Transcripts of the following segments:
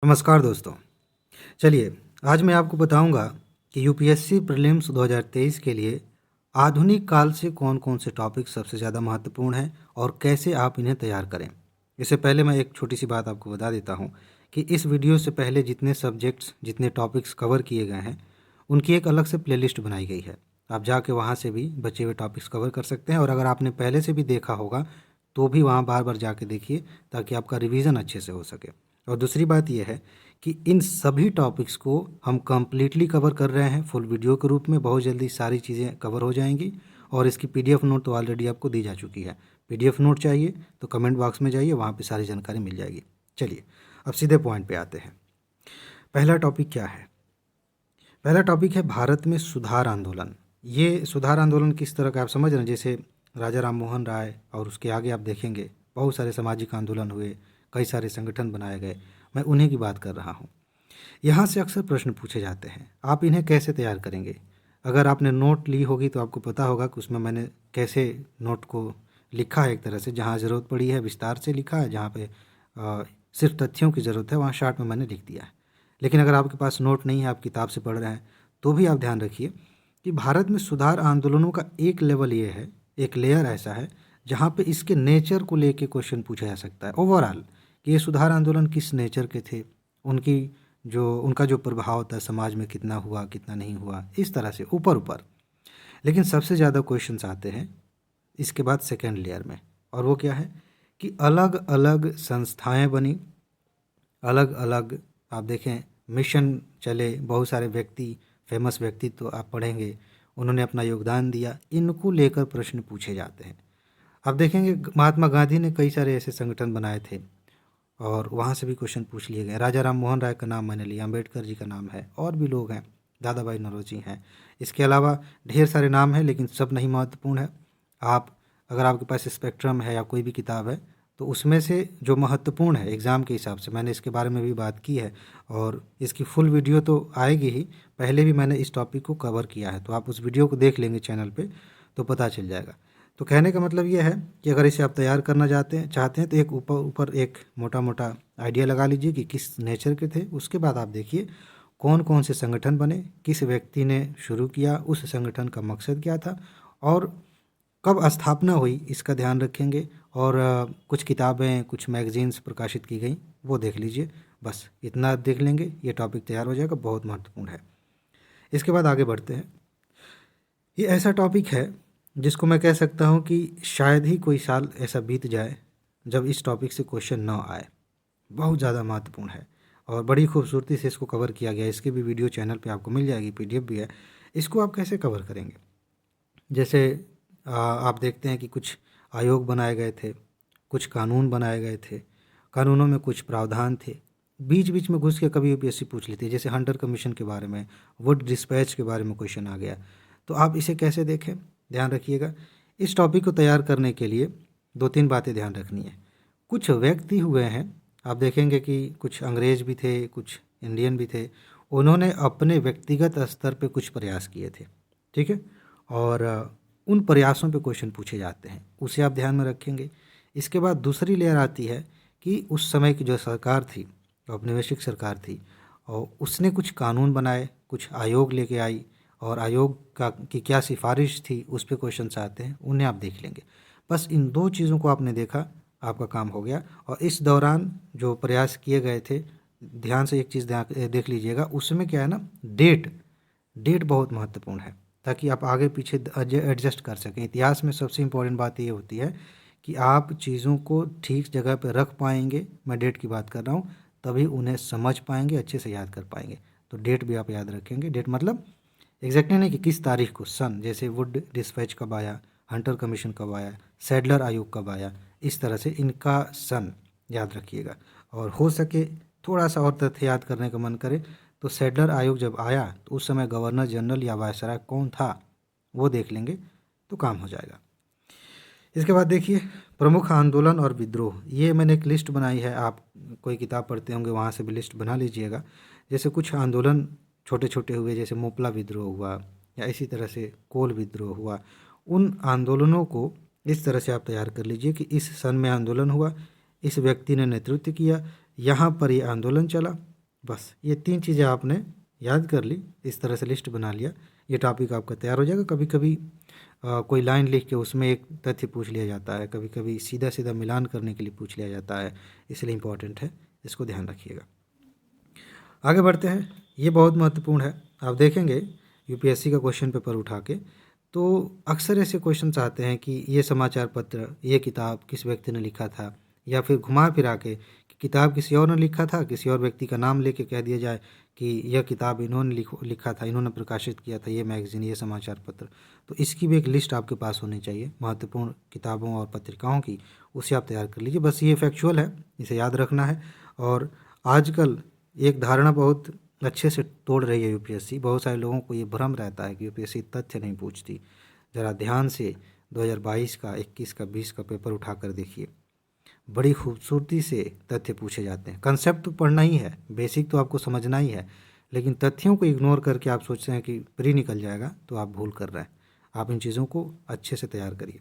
नमस्कार दोस्तों। चलिए, आज मैं आपको बताऊंगा कि यूपीएससी प्रीलिम्स 2023 के लिए आधुनिक काल से कौन-कौन से टॉपिक सबसे ज़्यादा महत्वपूर्ण हैं और कैसे आप इन्हें तैयार करें। इससे पहले मैं एक छोटी-सी बात आपको बता देता हूं कि इस वीडियो से पहले जितने सब्जेक्ट्स, जितने टॉपिक्स कवर किए गए हैं, उनकी एक अलग से प्लेलिस्ट बनाई गई है। आप जाके वहां से भी बचे हुए टॉपिक्स कवर कर सकते हैं और अगर आपने पहले से भी देखा होगा, तो भी वहाँ बार-बार जाके देखिए ताकि आपका रिवीजन अच्छे से हो सके। और दूसरी बात यह है कि इन सभी टॉपिक्स को हम कंप्लीटली कवर कर रहे हैं फुल वीडियो के रूप में। बहुत जल्दी सारी चीज़ें कवर हो जाएंगी और इसकी पीडीएफ नोट तो ऑलरेडी आपको दी जा चुकी है। पीडीएफ नोट चाहिए तो कमेंट बॉक्स में जाइए, वहाँ पे सारी जानकारी मिल जाएगी। चलिए, अब सीधे पॉइंट पे आते हैं। पहला टॉपिक क्या है? पहला टॉपिक है भारत में सुधार आंदोलन। ये सुधार आंदोलन किस तरह का आप समझ रहे हैं? जैसे राजा राम मोहन राय और उसके आगे आप देखेंगे बहुत सारे सामाजिक आंदोलन हुए, कई सारे संगठन बनाए गए। मैं उन्हीं की बात कर रहा हूँ। यहाँ से अक्सर प्रश्न पूछे जाते हैं, आप इन्हें कैसे तैयार करेंगे? अगर आपने नोट ली होगी तो आपको पता होगा कि उसमें मैंने कैसे नोट को लिखा है। एक तरह से जहाँ ज़रूरत पड़ी है विस्तार से लिखा है, जहाँ पे सिर्फ तथ्यों की ज़रूरत है वहाँ शार्ट में मैंने लिख दिया है। लेकिन अगर आपके पास नोट नहीं है, आप किताब से पढ़ रहे हैं, तो भी आप ध्यान रखिए कि भारत में सुधार आंदोलनों का एक लेवल ये है, एक लेयर ऐसा है जहाँ पे इसके नेचर को लेके क्वेश्चन पूछा जा सकता है। ओवरऑल कि ये सुधार आंदोलन किस नेचर के थे, उनका जो प्रभाव था समाज में कितना हुआ, कितना नहीं हुआ, इस तरह से ऊपर ऊपर। लेकिन सबसे ज़्यादा क्वेश्चंस आते हैं इसके बाद सेकेंड लेयर में, और वो क्या है कि अलग अलग संस्थाएं बनी, अलग अलग आप देखें मिशन चले, बहुत सारे व्यक्ति, फेमस व्यक्ति तो आप पढ़ेंगे, उन्होंने अपना योगदान दिया। इनको लेकर प्रश्न पूछे जाते हैं। आप देखेंगे महात्मा गांधी ने कई सारे ऐसे संगठन बनाए थे और वहाँ से भी क्वेश्चन पूछ लिए गए। राजा राम मोहन राय का नाम मैंने लिया, अम्बेडकर जी का नाम है, और भी लोग हैं, दादा भाई नौरोजी हैं। इसके अलावा ढेर सारे नाम हैं, लेकिन सब नहीं महत्वपूर्ण है। आप अगर आपके पास स्पेक्ट्रम है या कोई भी किताब है, तो उसमें से जो महत्वपूर्ण है एग्ज़ाम के हिसाब से, मैंने इसके बारे में भी बात की है और इसकी फुल वीडियो तो आएगी ही। पहले भी मैंने इस टॉपिक को कवर किया है, तो आप उस वीडियो को देख लेंगे चैनल पे तो पता चल जाएगा। तो कहने का मतलब ये है कि अगर इसे आप तैयार करना चाहते हैं तो एक ऊपर ऊपर एक मोटा मोटा आइडिया लगा लीजिए कि किस नेचर के थे। उसके बाद आप देखिए कौन कौन से संगठन बने, किस व्यक्ति ने शुरू किया, उस संगठन का मकसद क्या था और कब स्थापना हुई, इसका ध्यान रखेंगे। और कुछ किताबें, कुछ मैगजीन्स प्रकाशित की गई, वो देख लीजिए। बस इतना देख लेंगे, ये टॉपिक तैयार हो जाएगा, बहुत महत्वपूर्ण है। इसके बाद आगे बढ़ते हैं। ये ऐसा टॉपिक है जिसको मैं कह सकता हूँ कि शायद ही कोई साल ऐसा बीत जाए जब इस टॉपिक से क्वेश्चन ना आए। बहुत ज़्यादा महत्वपूर्ण है और बड़ी खूबसूरती से इसको कवर किया गया। इसकी भी वीडियो चैनल पे आपको मिल जाएगी, पीडीएफ भी है। इसको आप कैसे कवर करेंगे? जैसे आप देखते हैं कि कुछ आयोग बनाए गए थे, कुछ कानून बनाए गए थे, कानूनों में कुछ प्रावधान थे, बीच बीच में घुस के कभी यूपीएससी पूछ लेती है। जैसे हंटर कमीशन के बारे में, वुड डिस्पैच के बारे में क्वेश्चन आ गया। तो आप इसे कैसे देखें, ध्यान रखिएगा। इस टॉपिक को तैयार करने के लिए दो तीन बातें ध्यान रखनी है। कुछ व्यक्ति हुए हैं, आप देखेंगे कि कुछ अंग्रेज भी थे, कुछ इंडियन भी थे, उन्होंने अपने व्यक्तिगत स्तर पे कुछ प्रयास किए थे, ठीक है, और उन प्रयासों पे क्वेश्चन पूछे जाते हैं, उसे आप ध्यान में रखेंगे। इसके बाद दूसरी लेयर आती है कि उस समय की जो सरकार थी, औपनिवेशिक सरकार थी, और उसने कुछ कानून बनाए, कुछ आयोग लेके आई, और आयोग का की क्या सिफारिश थी, उस पे क्वेश्चन्स आते हैं, उन्हें आप देख लेंगे। बस इन दो चीज़ों को आपने देखा, आपका काम हो गया। और इस दौरान जो प्रयास किए गए थे, ध्यान से एक चीज़ देख लीजिएगा, उसमें क्या है ना, डेट डेट बहुत महत्वपूर्ण है ताकि आप आगे पीछे एडजस्ट कर सकें। इतिहास में सबसे इम्पोर्टेंट बात ये होती है कि आप चीज़ों को ठीक जगह पर रख पाएंगे, मैं डेट की बात कर रहा हूँ, तभी उन्हें समझ पाएंगे, अच्छे से याद कर पाएंगे। तो डेट भी आप याद रखेंगे। डेट मतलब एग्जैक्टली नहीं कि किस तारीख को, सन, जैसे वुड डिस्पैच कब आया, हंटर कमीशन कब आया, सैडलर आयोग कब आया, इस तरह से इनका सन याद रखिएगा। और हो सके थोड़ा सा और तथ्य याद करने का मन करे तो सैडलर आयोग जब आया तो उस समय गवर्नर जनरल या वायसराय कौन था, वो देख लेंगे तो काम हो जाएगा। इसके बाद देखिए प्रमुख आंदोलन और विद्रोह, ये मैंने एक लिस्ट बनाई है, आप कोई किताब पढ़ते होंगे वहाँ से भी लिस्ट बना लीजिएगा। जैसे कुछ आंदोलन छोटे छोटे हुए, जैसे मोपला विद्रोह हुआ या इसी तरह से कोल विद्रोह हुआ, उन आंदोलनों को इस तरह से आप तैयार कर लीजिए कि इस सन में आंदोलन हुआ, इस व्यक्ति ने नेतृत्व किया, यहाँ पर ये आंदोलन चला। बस ये 3 चीज़ें आपने याद कर ली, इस तरह से लिस्ट बना लिया, ये टॉपिक आपका तैयार हो जाएगा। कभी कभी कोई लाइन लिख के उसमें एक तथ्य पूछ लिया जाता है, कभी कभी सीधा सीधा मिलान करने के लिए पूछ लिया जाता है, इसलिए इम्पॉर्टेंट है, इसको ध्यान रखिएगा। आगे बढ़ते हैं, ये बहुत महत्वपूर्ण है। आप देखेंगे यूपीएससी का क्वेश्चन पेपर उठा के तो अक्सर ऐसे क्वेश्चन आते हैं कि ये समाचार पत्र, ये किताब किस व्यक्ति ने लिखा था, या फिर घुमा फिरा के कि किताब किसी और ने लिखा था, किसी और व्यक्ति का नाम लेके कह दिया जाए कि यह किताब इन्होंने लिखा था, इन्होंने प्रकाशित किया था, ये मैगज़ीन, ये समाचार पत्र। तो इसकी भी एक लिस्ट आपके पास होनी चाहिए महत्वपूर्ण किताबों और पत्रिकाओं की, उसे आप तैयार कर लीजिए। बस ये फैक्चुअल है, इसे याद रखना है। और आजकल एक धारणा बहुत अच्छे से तोड़ रही है यूपीएससी। बहुत सारे लोगों को ये भ्रम रहता है कि यूपीएससी तथ्य नहीं पूछती। ज़रा ध्यान से 2022 का, 21 का, 20 का पेपर उठा कर देखिए, बड़ी खूबसूरती से तथ्य पूछे जाते हैं। कंसेप्ट तो पढ़ना ही है, बेसिक तो आपको समझना ही है, लेकिन तथ्यों को इग्नोर करके आप सोचते हैं कि प्री निकल जाएगा, तो आप भूल कर रहे हैं। आप इन चीज़ों को अच्छे से तैयार करिए।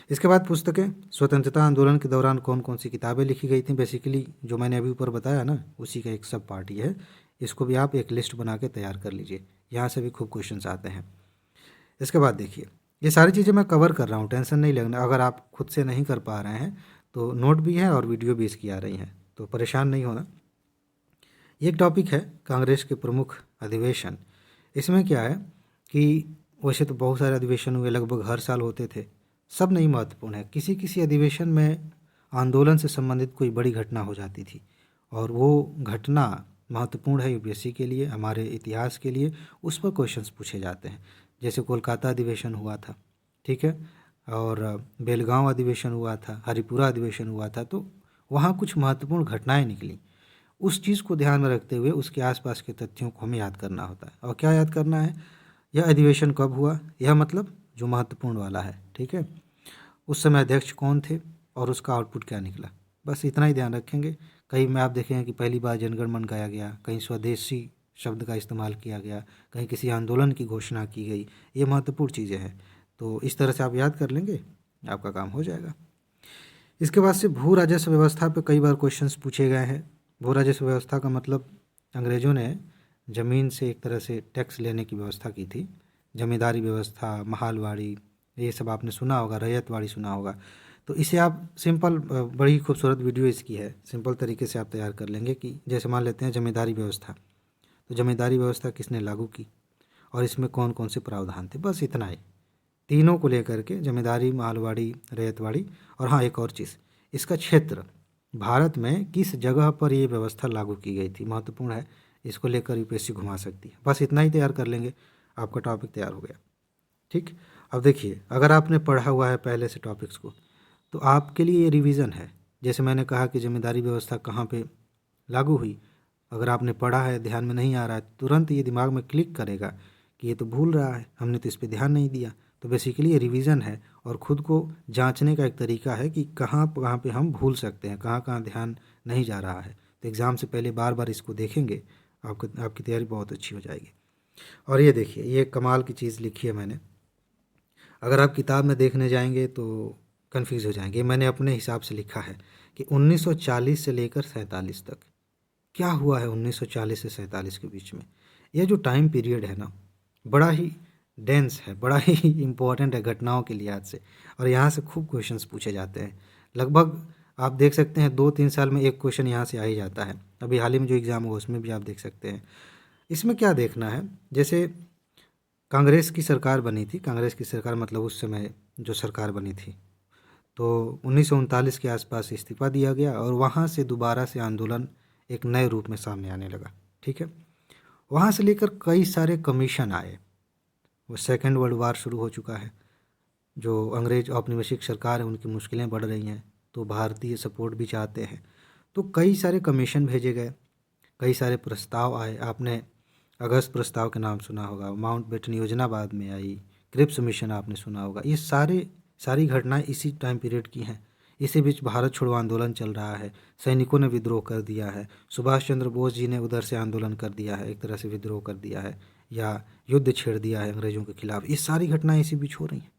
इसके बाद पुस्तकें, स्वतंत्रता आंदोलन के दौरान कौन कौन सी किताबें लिखी गई थी, बेसिकली जो मैंने अभी ऊपर बताया ना, उसी का एक सब पार्ट ये है। इसको भी आप एक लिस्ट बना के तैयार कर लीजिए, यहाँ से भी खूब क्वेश्चंस आते हैं। इसके बाद देखिए, ये सारी चीज़ें मैं कवर कर रहा हूँ, टेंशन नहीं लेना। अगर आप खुद से नहीं कर पा रहे हैं तो नोट भी है और वीडियो भी इसकी आ रही हैं, तो परेशान नहीं होना। एक टॉपिक है कांग्रेस के प्रमुख अधिवेशन। इसमें क्या है कि वैसे तो बहुत सारे अधिवेशन हुए, लगभग हर साल होते थे, सब नहीं महत्वपूर्ण है। किसी किसी अधिवेशन में आंदोलन से संबंधित कोई बड़ी घटना हो जाती थी, और वो घटना महत्वपूर्ण है यूपीएससी के लिए, हमारे इतिहास के लिए, उस पर क्वेश्चंस पूछे जाते हैं। जैसे कोलकाता अधिवेशन हुआ था, ठीक है, और बेलगांव अधिवेशन हुआ था, हरिपुरा अधिवेशन हुआ था, तो वहाँ कुछ महत्वपूर्ण घटनाएं निकली। उस चीज़ को ध्यान में रखते हुए उसके आसपास के तथ्यों को हमें याद करना होता है। और क्या याद करना है, यह अधिवेशन कब हुआ, यह मतलब जो महत्वपूर्ण वाला है, ठीक है, उस समय अध्यक्ष कौन थे और उसका आउटपुट क्या निकला, बस इतना ही ध्यान रखेंगे। कहीं में आप देखेंगे कि पहली बार जनगण मन गाया गया, कहीं स्वदेशी शब्द का इस्तेमाल किया गया, कहीं किसी आंदोलन की घोषणा की गई, ये महत्वपूर्ण चीज़ें हैं। तो इस तरह से आप याद कर लेंगे, आपका काम हो जाएगा। इसके बाद से भू राजस्व व्यवस्था पे कई बार क्वेश्चंस पूछे गए हैं। भू राजस्व व्यवस्था का मतलब अंग्रेज़ों ने ज़मीन से एक तरह से टैक्स लेने की व्यवस्था की थी। जमींदारी व्यवस्था, महालवाड़ी, ये सब आपने सुना होगा, रैयतवाड़ी सुना होगा। तो इसे आप सिंपल, बड़ी खूबसूरत वीडियो इसकी है, सिंपल तरीके से आप तैयार कर लेंगे कि जैसे मान लेते हैं जमींदारी व्यवस्था, तो जमींदारी व्यवस्था किसने लागू की और इसमें कौन कौन से प्रावधान थे, बस इतना ही। तीनों को लेकर के, जमींदारी, मालवाड़ी, रैयतवाड़ी, और हाँ एक और चीज़, इसका क्षेत्र, भारत में किस जगह पर ये व्यवस्था लागू की गई थी, महत्वपूर्ण है। इसको लेकर यूपीएससी घुमा सकती है। बस इतना ही तैयार कर लेंगे, आपका टॉपिक तैयार हो गया। ठीक, अब देखिए, अगर आपने पढ़ा हुआ है पहले से टॉपिक्स को, तो आपके लिए ये रिवीजन है। जैसे मैंने कहा कि जमींदारी व्यवस्था कहाँ पे लागू हुई, अगर आपने पढ़ा है, ध्यान में नहीं आ रहा है, तुरंत ये दिमाग में क्लिक करेगा कि ये तो भूल रहा है, हमने तो इस पर ध्यान नहीं दिया। तो बेसिकली ये रिवीजन है और ख़ुद को जांचने का एक तरीका है कि कहाँ कहाँ पे हम भूल सकते हैं, कहाँ कहाँ ध्यान नहीं जा रहा है। तो एग्ज़ाम से पहले बार बार इसको देखेंगे, आपकी तैयारी बहुत अच्छी हो जाएगी। और ये देखिए, ये कमाल की चीज़ लिखी है मैंने, अगर आप किताब में देखने जाएंगे तो कंफ्यूज हो जाएंगे। मैंने अपने हिसाब से लिखा है कि 1940 से लेकर 47 तक क्या हुआ है। 1940 से 47 के बीच में यह जो टाइम पीरियड है ना, बड़ा ही डेंस है, बड़ा ही इम्पोर्टेंट है घटनाओं के लिहाज से, और यहाँ से खूब क्वेश्चंस पूछे जाते हैं। लगभग आप देख सकते हैं 2-3 साल में एक क्वेश्चन यहाँ से आ ही जाता है। अभी हाल ही में जो एग्ज़ाम हुआ उसमें भी आप देख सकते हैं। इसमें क्या देखना है, जैसे कांग्रेस की सरकार बनी थी, कांग्रेस की सरकार मतलब उस समय जो सरकार बनी थी, तो 1939 के आसपास इस्तीफा दिया गया और वहाँ से दोबारा से आंदोलन एक नए रूप में सामने आने लगा। ठीक है, वहाँ से लेकर कई सारे कमीशन आए। वो सेकेंड वर्ल्ड वार शुरू हो चुका है, जो अंग्रेज औपनिवेशिक सरकार है उनकी मुश्किलें बढ़ रही हैं, तो भारतीय सपोर्ट भी चाहते हैं, तो कई सारे कमीशन भेजे गए, कई सारे प्रस्ताव आए। आपने अगस्त प्रस्ताव के नाम सुना होगा, माउंटबेटन योजना बाद में आई, क्रिप्स मिशन आपने सुना होगा। ये सारी घटनाएं इसी टाइम पीरियड की हैं। इसी बीच भारत छोड़ो आंदोलन चल रहा है, सैनिकों ने विद्रोह कर दिया है, सुभाष चंद्र बोस जी ने उधर से आंदोलन कर दिया है, एक तरह से विद्रोह कर दिया है या युद्ध छेड़ दिया है अंग्रेज़ों के खिलाफ। ये सारी घटनाएं इसी बीच हो रही हैं।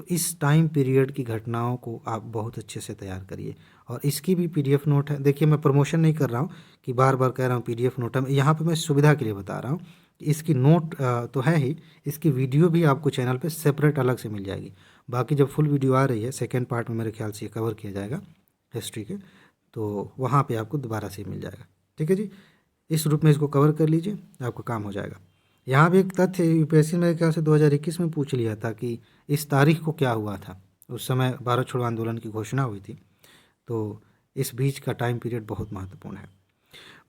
तो इस टाइम पीरियड की घटनाओं को आप बहुत अच्छे से तैयार करिए। और इसकी भी पीडीएफ नोट है। देखिए, मैं प्रमोशन नहीं कर रहा हूँ कि बार बार कह रहा हूँ पीडीएफ नोट है, यहाँ पे मैं सुविधा के लिए बता रहा हूँ कि इसकी नोट तो है ही, इसकी वीडियो भी आपको चैनल पे सेपरेट अलग से मिल जाएगी। बाकी जब फुल वीडियो आ रही है सेकेंड पार्ट में मेरे ख्याल से ये कवर किया जाएगा हिस्ट्री के, तो वहाँ पे आपको दोबारा से मिल जाएगा। ठीक है जी, इस रूप में इसको कवर कर लीजिए, आपका काम हो जाएगा। यहाँ भी एक तथ्य यूपीएससी मेरे ख्याल से 2021 में पूछ लिया था कि इस तारीख को क्या हुआ था। उस समय भारत छोड़ो आंदोलन की घोषणा हुई थी, तो इस बीच का टाइम पीरियड बहुत महत्वपूर्ण है।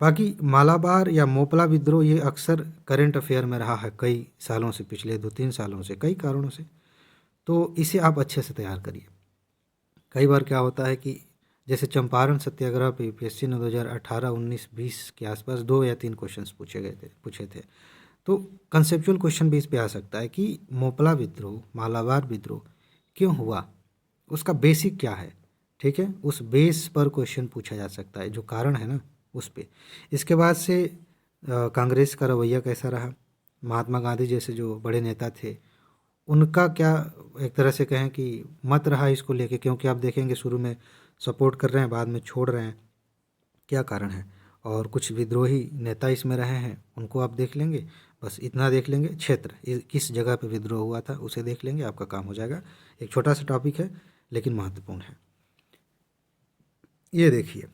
बाकी मालाबार या मोपला विद्रोह ये अक्सर करंट अफेयर में रहा है कई सालों से, पिछले 2-3 सालों से, कई कारणों से, तो इसे आप अच्छे से तैयार करिए। कई बार क्या होता है कि जैसे चंपारण सत्याग्रह पे यूपीएससी ने 2018, 19, 20 के आसपास 2 या 3 क्वेश्चंस पूछे थे। तो कंसेप्चुअल क्वेश्चन भी इस पे आ सकता है कि मोपला विद्रोह, मालाबार विद्रोह क्यों हुआ, उसका बेसिक क्या है। ठीक है, उस बेस पर क्वेश्चन पूछा जा सकता है, जो कारण है ना उस पे। इसके बाद से कांग्रेस का रवैया कैसा रहा, महात्मा गांधी जैसे जो बड़े नेता थे उनका क्या एक तरह से कहें कि मत रहा इसको लेके, क्योंकि आप देखेंगे शुरू में सपोर्ट कर रहे हैं, बाद में छोड़ रहे हैं, क्या कारण है। और कुछ विद्रोही नेता इसमें रहे हैं, उनको आप देख लेंगे। बस इतना देख लेंगे, क्षेत्र किस जगह पे विद्रोह हुआ था उसे देख लेंगे, आपका काम हो जाएगा। एक छोटा सा टॉपिक है लेकिन महत्वपूर्ण है। ये देखिए,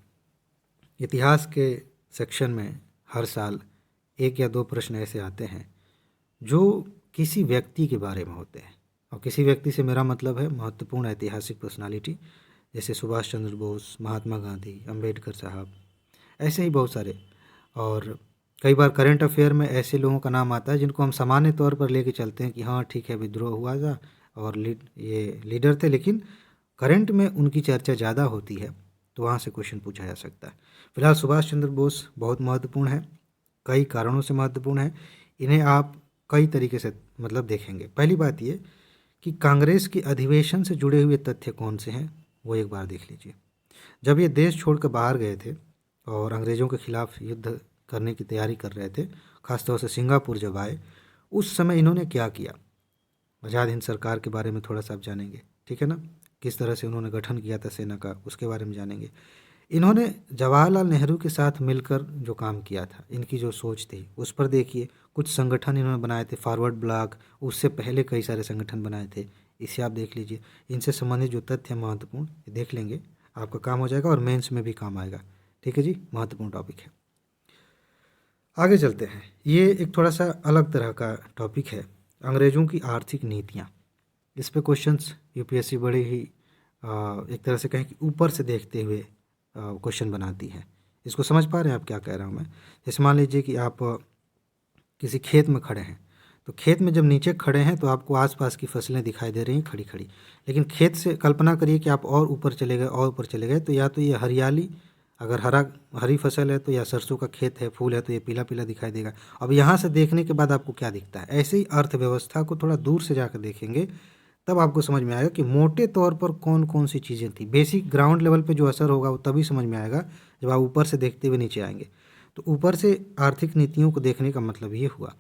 इतिहास के सेक्शन में हर साल 1 या 2 प्रश्न ऐसे आते हैं जो किसी व्यक्ति के बारे में होते हैं। और किसी व्यक्ति से मेरा मतलब है महत्वपूर्ण ऐतिहासिक पर्सनालिटी, जैसे सुभाष चंद्र बोस, महात्मा गांधी, अंबेडकर साहब, ऐसे ही बहुत सारे। और कई बार करंट अफेयर में ऐसे लोगों का नाम आता है जिनको हम सामान्य तौर पर लेके चलते हैं कि हाँ ठीक है विद्रोह हुआ था और ये लीडर थे, लेकिन करंट में उनकी चर्चा ज़्यादा होती है, तो वहाँ से क्वेश्चन पूछा जा सकता है। फिलहाल सुभाष चंद्र बोस बहुत महत्वपूर्ण है, कई कारणों से महत्वपूर्ण है। इन्हें आप कई तरीके से मतलब देखेंगे। पहली बात ये कि कांग्रेस की अधिवेशन से जुड़े हुए तथ्य कौन से हैं वो एक बार देख लीजिए। जब ये देश छोड़कर बाहर गए थे और अंग्रेज़ों के खिलाफ युद्ध करने की तैयारी कर रहे थे, ख़ासतौर से सिंगापुर जब आए, उस समय इन्होंने क्या किया, आज़ाद हिंद सरकार के बारे में थोड़ा सा आप जानेंगे। ठीक है ना, किस तरह से उन्होंने गठन किया था सेना का, उसके बारे में जानेंगे। इन्होंने जवाहरलाल नेहरू के साथ मिलकर जो काम किया था, इनकी जो सोच थी उस पर देखिए। कुछ संगठन इन्होंने बनाए थे, फॉरवर्ड ब्लॉक, उससे पहले कई सारे संगठन बनाए थे, इसे आप देख लीजिए। इनसे संबंधित जो तथ्य महत्वपूर्ण देख लेंगे, आपका काम हो जाएगा और मेंस में भी काम आएगा। ठीक है जी, महत्वपूर्ण टॉपिक है। आगे चलते हैं। ये एक थोड़ा सा अलग तरह का टॉपिक है, अंग्रेज़ों की आर्थिक नीतियाँ। इस पे क्वेश्चंस यूपीएससी बड़े ही एक तरह से कहें कि ऊपर से देखते हुए क्वेश्चन बनाती है। इसको समझ पा रहे हैं आप क्या कह रहा हूँ मैं? जैसे मान लीजिए कि आप किसी खेत में खड़े हैं, तो खेत में जब नीचे खड़े हैं तो आपको आसपास की फसलें दिखाई दे रही हैं खड़ी खड़ी, लेकिन खेत से कल्पना करिए कि आप और ऊपर चले गए और ऊपर चले गए, तो या तो ये हरियाली, अगर हरी फसल है तो, या सरसों का खेत है, फूल है, तो ये पीला पीला दिखाई देगा। अब यहाँ से देखने के बाद आपको क्या दिखता है? ऐसे ही अर्थव्यवस्था को थोड़ा दूर से जाकर देखेंगे, तब आपको समझ में आएगा कि मोटे तौर पर कौन कौन सी चीज़ें थी। बेसिक ग्राउंड लेवल पे जो असर होगा वो तभी समझ में आएगा जब आप ऊपर से देखते हुए नीचे आएंगे। तो ऊपर से आर्थिक नीतियों को देखने का मतलब ये हुआ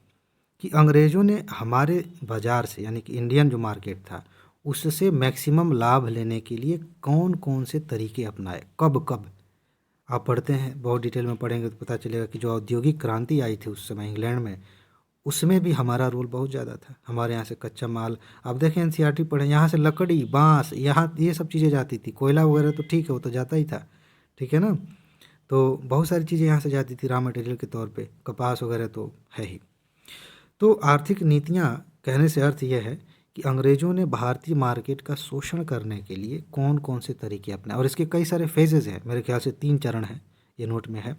कि अंग्रेज़ों ने हमारे बाज़ार से, यानी कि इंडियन जो मार्केट था, उससे मैक्सिमम लाभ लेने के लिए कौन कौन से तरीके अपनाए, कब कब। आप पढ़ते हैं, बहुत डिटेल में पढ़ेंगे तो पता चलेगा कि जो औद्योगिक क्रांति आई थी उस समय इंग्लैंड में, उसमें भी हमारा रोल बहुत ज़्यादा था। हमारे यहाँ से कच्चा माल, आप देखें एनसीईआरटी पढ़ें, यहाँ से लकड़ी, बांस, यहाँ ये सब चीज़ें जाती थी। कोयला वगैरह तो ठीक है, वो तो जाता ही था, ठीक है ना। तो बहुत सारी चीज़ें यहाँ से जाती थी रॉ मटेरियल के तौर पे, कपास वगैरह तो है ही। तो आर्थिक नीतियाँ कहने से अर्थ यह है कि अंग्रेज़ों ने भारतीय मार्केट का शोषण करने के लिए कौन कौन से तरीके अपनाए, और इसके कई सारे फेजेज़ हैं, मेरे ख्याल से 3 चरण हैं, ये नोट में है।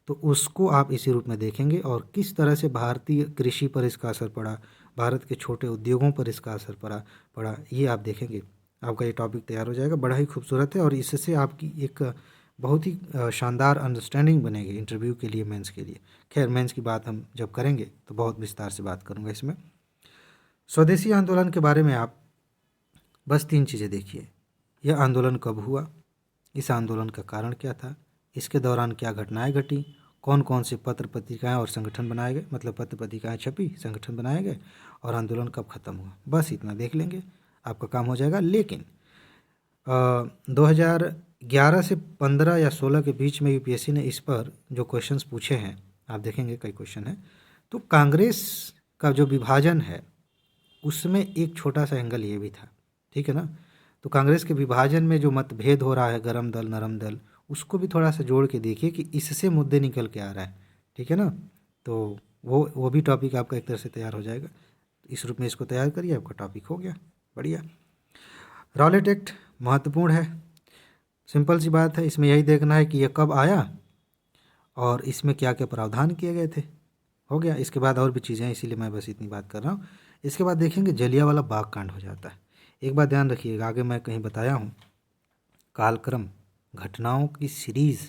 तो उसको आप इसी रूप में देखेंगे, और किस तरह से भारतीय कृषि पर इसका असर पड़ा, भारत के छोटे उद्योगों पर इसका असर पड़ा ये आप देखेंगे। आपका ये टॉपिक तैयार हो जाएगा, बड़ा ही खूबसूरत है, और इससे आपकी एक बहुत ही शानदार अंडरस्टैंडिंग बनेगी इंटरव्यू के लिए, मेंस के लिए। खैर, मेंस की बात हम जब करेंगे तो बहुत विस्तार से बात करूँगा इसमें। स्वदेशी आंदोलन के बारे में आप बस 3 चीज़ें देखिए। यह आंदोलन कब हुआ, इस आंदोलन का कारण क्या था, इसके दौरान क्या घटनाएं घटी, कौन कौन से पत्र पत्रिकाएं और संगठन बनाए गए, मतलब पत्र पत्रिकाएं छपी, संगठन बनाए गए, और आंदोलन कब खत्म हुआ। बस इतना देख लेंगे, आपका काम हो जाएगा। लेकिन 2011 से 15 या 16 के बीच में यूपीएससी ने इस पर जो क्वेश्चंस पूछे हैं, आप देखेंगे कई क्वेश्चन हैं, तो कांग्रेस का जो विभाजन है उसमें एक छोटा सा एंगल ये भी था, ठीक है ना। तो कांग्रेस के विभाजन में जो मतभेद हो रहा है, गरम दल नरम दल, उसको भी थोड़ा सा जोड़ के देखिए कि इससे मुद्दे निकल के आ रहा है, ठीक है ना। तो वो भी टॉपिक आपका एक तरह से तैयार हो जाएगा। इस रूप में इसको तैयार करिए, आपका टॉपिक हो गया। बढ़िया। रॉलेट एक्ट महत्वपूर्ण है, सिंपल सी बात है, इसमें यही देखना है कि ये कब आया और इसमें क्या क्या प्रावधान किए गए थे, हो गया। इसके बाद और भी चीज़ें हैं, इसीलिए मैं बस इतनी बात कर रहा हूँ। इसके बाद देखेंगे जलियांवाला बाग कांड हो जाता है। एक बात ध्यान रखिएगा, आगे मैं कहीं बताया हूँ, कालक्रम घटनाओं की सीरीज़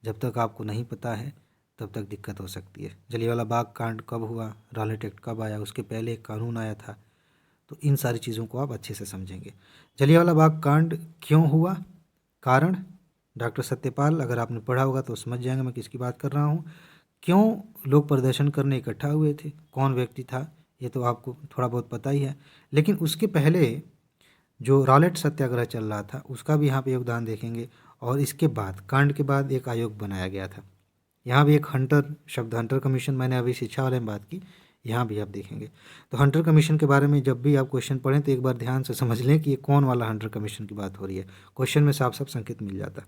जब तक आपको नहीं पता है तब तक दिक्कत हो सकती है। जलियांवाला बाग कांड कब हुआ, रॉलेट एक्ट कब आया, उसके पहले एक कानून आया था, तो इन सारी चीज़ों को आप अच्छे से समझेंगे। जलियांवाला बाग कांड क्यों हुआ, कारण डॉक्टर सत्यपाल, अगर आपने पढ़ा होगा तो समझ जाएंगे मैं किसकी बात कर रहा हूँ। क्यों लोग प्रदर्शन करने इकट्ठा हुए थे, कौन व्यक्ति था, ये तो आपको थोड़ा बहुत पता ही है। लेकिन उसके पहले जो रॉलेट सत्याग्रह चल रहा था उसका भी यहाँ पे योगदान देखेंगे। और इसके बाद कांड के बाद एक आयोग बनाया गया था, यहाँ भी एक हंटर शब्द, हंटर कमीशन, मैंने अभी शिक्षा वाले में बात की, यहाँ भी आप देखेंगे। तो हंटर कमीशन के बारे में जब भी आप क्वेश्चन पढ़ें तो एक बार ध्यान से समझ लें कि ये कौन वाला हंटर कमीशन की बात हो रही है, क्वेश्चन में साफ साफ संकेत मिल जाता।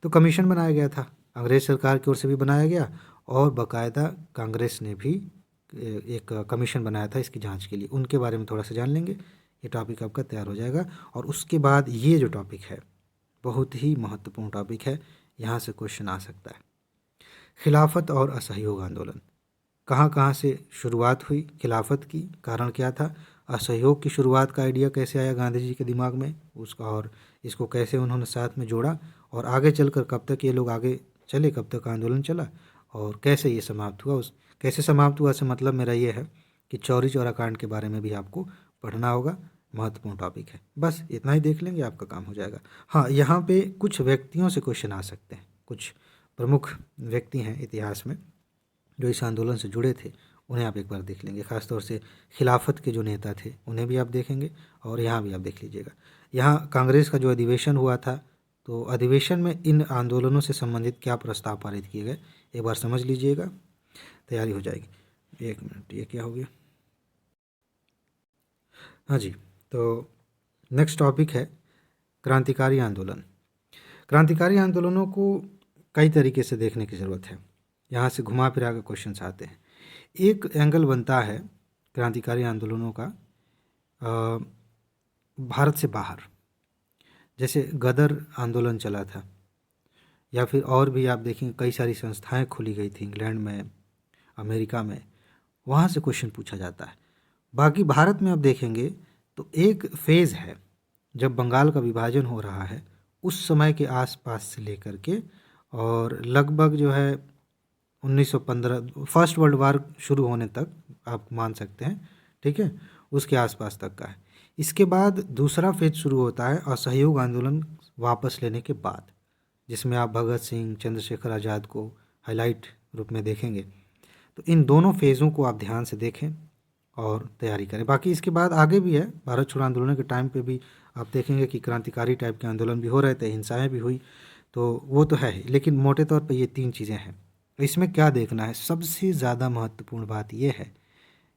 तो कमीशन बनाया गया था, अंग्रेज सरकार की ओर से भी बनाया गया और बाकायदा कांग्रेस ने भी एक कमीशन बनाया था इसकी जांच के लिए। उनके बारे में थोड़ा सा जान लेंगे, ये टॉपिक आपका तैयार हो जाएगा। और उसके बाद ये जो टॉपिक है बहुत ही महत्वपूर्ण टॉपिक है, यहाँ से क्वेश्चन आ सकता है। खिलाफत और असहयोग आंदोलन कहाँ कहाँ से शुरुआत हुई, खिलाफत की कारण क्या था, असहयोग की शुरुआत का आइडिया कैसे आया गांधी जी के दिमाग में उसका, और इसको कैसे उन्होंने साथ में जोड़ा, और आगे चलकर कब तक ये लोग आगे चले, कब तक आंदोलन चला और कैसे ये समाप्त हुआ। उस कैसे समाप्त हुआ से मतलब मेरा ये है कि चौरी चौरा कांड के बारे में भी आपको पढ़ना होगा, महत्वपूर्ण टॉपिक है। बस इतना ही देख लेंगे, आपका काम हो जाएगा। हाँ, यहाँ पे कुछ व्यक्तियों से क्वेश्चन आ सकते हैं, कुछ प्रमुख व्यक्ति हैं इतिहास में जो इस आंदोलन से जुड़े थे, उन्हें आप एक बार देख लेंगे। ख़ासतौर से खिलाफत के जो नेता थे उन्हें भी आप देखेंगे और यहाँ भी आप देख लीजिएगा। यहाँ कांग्रेस का जो अधिवेशन हुआ था, तो अधिवेशन में इन आंदोलनों से संबंधित क्या प्रस्ताव पारित किए गए, एक बार समझ लीजिएगा, तैयारी हो जाएगी। एक मिनट, ये क्या हो गया, हाँ जी। तो नेक्स्ट टॉपिक है क्रांतिकारी आंदोलन। क्रांतिकारी आंदोलनों को कई तरीके से देखने की ज़रूरत है, यहाँ से घुमा फिरा के क्वेश्चन आते हैं। एक एंगल बनता है क्रांतिकारी आंदोलनों का भारत से बाहर, जैसे गदर आंदोलन चला था, या फिर और भी आप देखेंगे कई सारी संस्थाएं खुली गई थी इंग्लैंड में, अमेरिका में, वहाँ से क्वेश्चन पूछा जाता है। बाकी भारत में आप देखेंगे तो एक फेज़ है जब बंगाल का विभाजन हो रहा है, उस समय के आसपास से लेकर के और लगभग जो है 1915 फर्स्ट वर्ल्ड वार शुरू होने तक आप मान सकते हैं, ठीक है, उसके आसपास तक का है। इसके बाद दूसरा फेज शुरू होता है असहयोग आंदोलन वापस लेने के बाद, जिसमें आप भगत सिंह, चंद्रशेखर आज़ाद को हाईलाइट रूप में देखेंगे। तो इन दोनों फेज़ों को आप ध्यान से देखें और तैयारी करें। बाकी इसके बाद आगे भी है, भारत छोड़ो आंदोलन के टाइम पे भी आप देखेंगे कि क्रांतिकारी टाइप के आंदोलन भी हो रहे थे, हिंसाएं भी हुई, तो वो तो है ही। लेकिन मोटे तौर पे ये तीन चीज़ें हैं। इसमें क्या देखना है, सबसे ज़्यादा महत्वपूर्ण बात यह है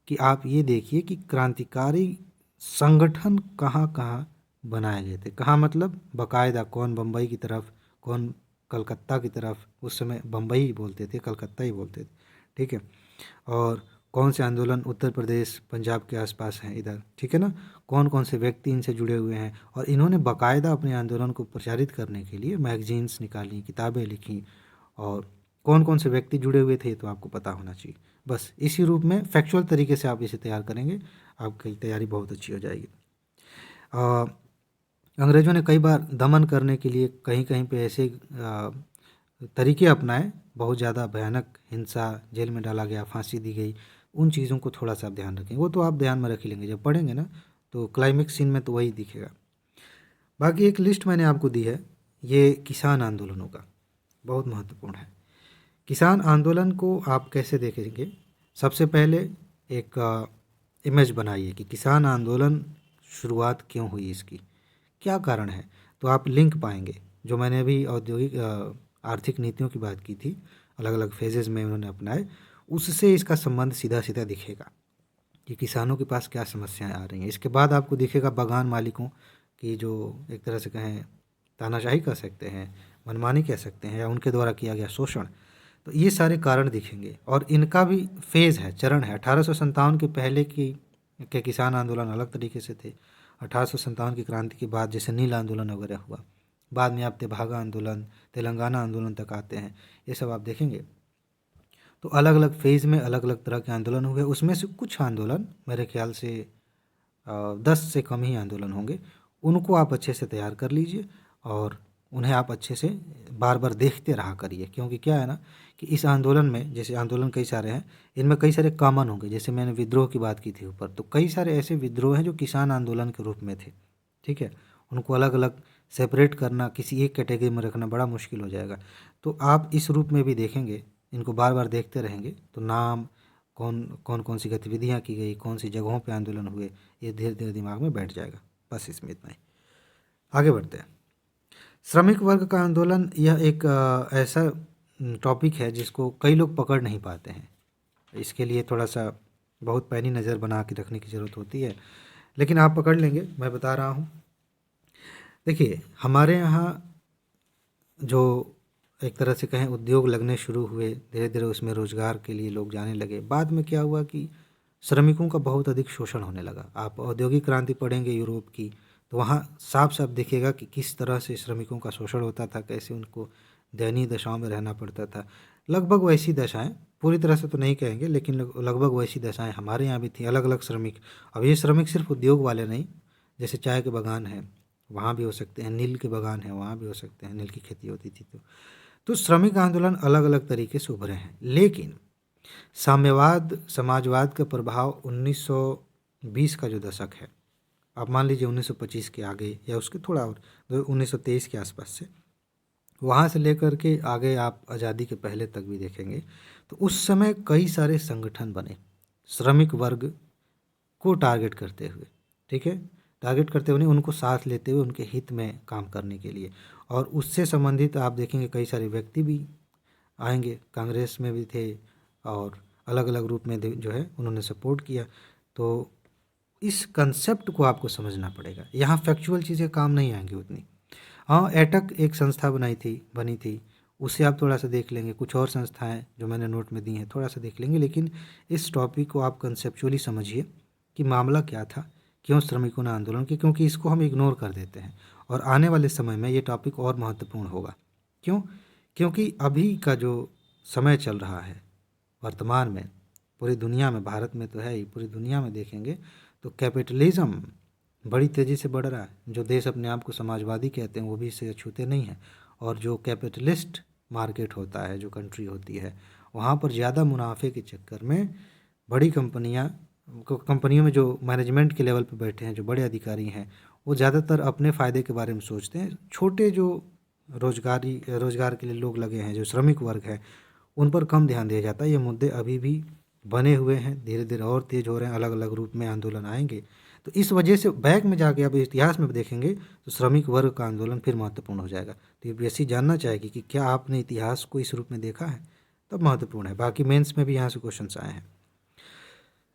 कि आप ये देखिए कि क्रांतिकारी संगठन कहाँ कहाँ बनाए गए थे। कहाँ मतलब बाकायदा, कौन बम्बई की तरफ, कौन कलकत्ता की तरफ, उस समय बम्बई ही बोलते थे, कलकत्ता ही बोलते थे, ठीक है। और कौन से आंदोलन उत्तर प्रदेश पंजाब के आसपास हैं इधर, ठीक है ना, कौन कौन से व्यक्ति इनसे जुड़े हुए हैं, और इन्होंने बाकायदा अपने आंदोलन को प्रचारित करने के लिए मैगजीन्स निकाली, किताबें लिखी, और कौन कौन से व्यक्ति जुड़े हुए थे तो आपको पता होना चाहिए। बस इसी रूप में फैक्चुअल तरीके से आप इसे तैयार करेंगे, आपकी तैयारी बहुत अच्छी हो जाएगी। अंग्रेज़ों ने कई बार दमन करने के लिए कहीं कहीं पे ऐसे तरीके अपनाए, बहुत ज़्यादा भयानक हिंसा, जेल में डाला गया, फांसी दी गई, उन चीज़ों को थोड़ा सा आप ध्यान रखें। वो तो आप ध्यान में रख ही लेंगे, जब पढ़ेंगे ना तो क्लाइमेक्स सीन में तो वही दिखेगा। बाकी एक लिस्ट मैंने आपको दी है, ये किसान आंदोलनों का, बहुत महत्वपूर्ण है। किसान आंदोलन को आप कैसे देखेंगे, सबसे पहले एक इमेज बनाइए कि किसान आंदोलन शुरुआत क्यों हुई इसकी, क्या कारण है। तो आप लिंक पाएंगे, जो मैंने अभी औद्योगिक आर्थिक नीतियों की बात की थी, अलग अलग फेजेस में उन्होंने अपनाए, उससे इसका संबंध सीधा सीधा दिखेगा कि किसानों के पास क्या समस्याएं आ रही हैं। इसके बाद आपको दिखेगा बागान मालिकों की जो एक तरह से कहें तानाशाही कह सकते हैं, मनमानी कह सकते हैं, या उनके द्वारा किया गया शोषण। तो ये सारे कारण दिखेंगे और इनका भी फेज़ है, चरण है। 1857 के पहले की के किसान आंदोलन अलग तरीके से थे। 1857 की क्रांति के बाद जैसे नील आंदोलन वगैरह हुआ, बाद में आप तेभागा आंदोलन, तेलंगाना आंदोलन तक आते हैं, ये सब आप देखेंगे। तो अलग अलग फेज़ में अलग अलग तरह के आंदोलन हुए। उसमें से कुछ आंदोलन मेरे ख्याल से 10 से कम ही आंदोलन होंगे, उनको आप अच्छे से तैयार कर लीजिए और उन्हें आप अच्छे से बार बार देखते रहा करिए। क्योंकि क्या है ना कि इस आंदोलन में, जैसे आंदोलन कई सारे हैं, इनमें कई सारे कॉमन होंगे। जैसे मैंने विद्रोह की बात की थी ऊपर, तो कई सारे ऐसे विद्रोह हैं जो किसान आंदोलन के रूप में थे, ठीक है। उनको अलग अलग सेपरेट करना, किसी एक कैटेगरी में रखना बड़ा मुश्किल हो जाएगा। तो आप इस रूप में भी देखेंगे, इनको बार बार देखते रहेंगे तो नाम, कौन कौन कौन सी गतिविधियाँ की गई, कौन सी जगहों पे आंदोलन हुए, ये धीरे धीरे दिमाग में बैठ जाएगा। बस इसमें इतना ही। आगे बढ़ते हैं। श्रमिक वर्ग का आंदोलन, यह एक ऐसा टॉपिक है जिसको कई लोग पकड़ नहीं पाते हैं। इसके लिए थोड़ा सा बहुत पैनी नज़र बना के रखने की ज़रूरत होती है, लेकिन आप पकड़ लेंगे, मैं बता रहा हूँ। देखिए, हमारे यहाँ जो एक तरह से कहें उद्योग लगने शुरू हुए, धीरे धीरे उसमें रोज़गार के लिए लोग जाने लगे। बाद में क्या हुआ कि श्रमिकों का बहुत अधिक शोषण होने लगा। आप औद्योगिक क्रांति पढ़ेंगे यूरोप की, तो वहाँ साफ साफ दिखेगा कि किस तरह से श्रमिकों का शोषण होता था, कैसे उनको दयनीय दशाओं में रहना पड़ता था। लगभग वैसी दशाएं, पूरी तरह से तो नहीं कहेंगे, लेकिन लगभग वैसी दशाएं हमारे यहाँ भी थी। अलग अलग श्रमिक, अब ये श्रमिक सिर्फ उद्योग वाले नहीं, जैसे चाय के बागान हैं वहाँ भी हो सकते हैं, नील के बागान हैं वहाँ भी हो सकते हैं, नील की खेती होती थी। तो श्रमिक आंदोलन अलग अलग तरीके से उभरे हैं। लेकिन साम्यवाद, समाजवाद का प्रभाव 1920 का जो दशक है, आप मान लीजिए 1925 के आगे या उसके थोड़ा और 1923 के आसपास से, वहाँ से लेकर के आगे आप आज़ादी के पहले तक भी देखेंगे, तो उस समय कई सारे संगठन बने श्रमिक वर्ग को टारगेट करते हुए, ठीक है, टारगेट करते हुए नहीं, उनको साथ लेते हुए उनके हित में काम करने के लिए। और उससे संबंधित आप देखेंगे कई सारे व्यक्ति भी आएंगे, कांग्रेस में भी थे और अलग अलग रूप में जो है उन्होंने सपोर्ट किया। तो इस कंसेप्ट को आपको समझना पड़ेगा, यहाँ फैक्चुअल चीज़ें काम नहीं आएंगी उतनी। हाँ, एटक एक संस्था बनी थी, उससे आप थोड़ा सा देख लेंगे। कुछ और संस्थाएं जो मैंने नोट में दी हैं थोड़ा सा देख लेंगे, लेकिन इस टॉपिक को आप कंसेप्चुअली समझिए कि मामला क्या था, क्यों श्रमिकों ने आंदोलन किया, क्योंकि इसको हम इग्नोर कर देते हैं और आने वाले समय में ये टॉपिक और महत्वपूर्ण होगा। क्यों? क्योंकि अभी का जो समय चल रहा है वर्तमान में, पूरी दुनिया में, भारत में तो है ही, पूरी दुनिया में देखेंगे तो कैपिटलिज्म बड़ी तेज़ी से बढ़ रहा है। जो देश अपने आप को समाजवादी कहते हैं वो भी इससे अछूते नहीं हैं। और जो कैपिटलिस्ट मार्केट होता है, जो कंट्री होती है, वहाँ पर ज़्यादा मुनाफे के चक्कर में बड़ी कंपनियों में जो मैनेजमेंट के लेवल पर बैठे हैं, जो बड़े अधिकारी हैं, वो ज़्यादातर अपने फ़ायदे के बारे में सोचते हैं। छोटे जो रोज़गार के लिए लोग लगे हैं, जो श्रमिक वर्ग है, उन पर कम ध्यान दिया जाता है। ये मुद्दे अभी भी बने हुए हैं, धीरे धीरे और तेज़ हो रहे हैं, अलग अलग रूप में आंदोलन आएंगे। तो इस वजह से बैक में जाके आप इतिहास में देखेंगे तो श्रमिक वर्ग का आंदोलन फिर महत्वपूर्ण हो जाएगा। तो यूपीएससी जानना चाहेगी कि क्या आपने इतिहास को इस रूप में देखा है, तब महत्वपूर्ण है। बाकी मेंस में भी यहाँ से क्वेश्चंस आए हैं।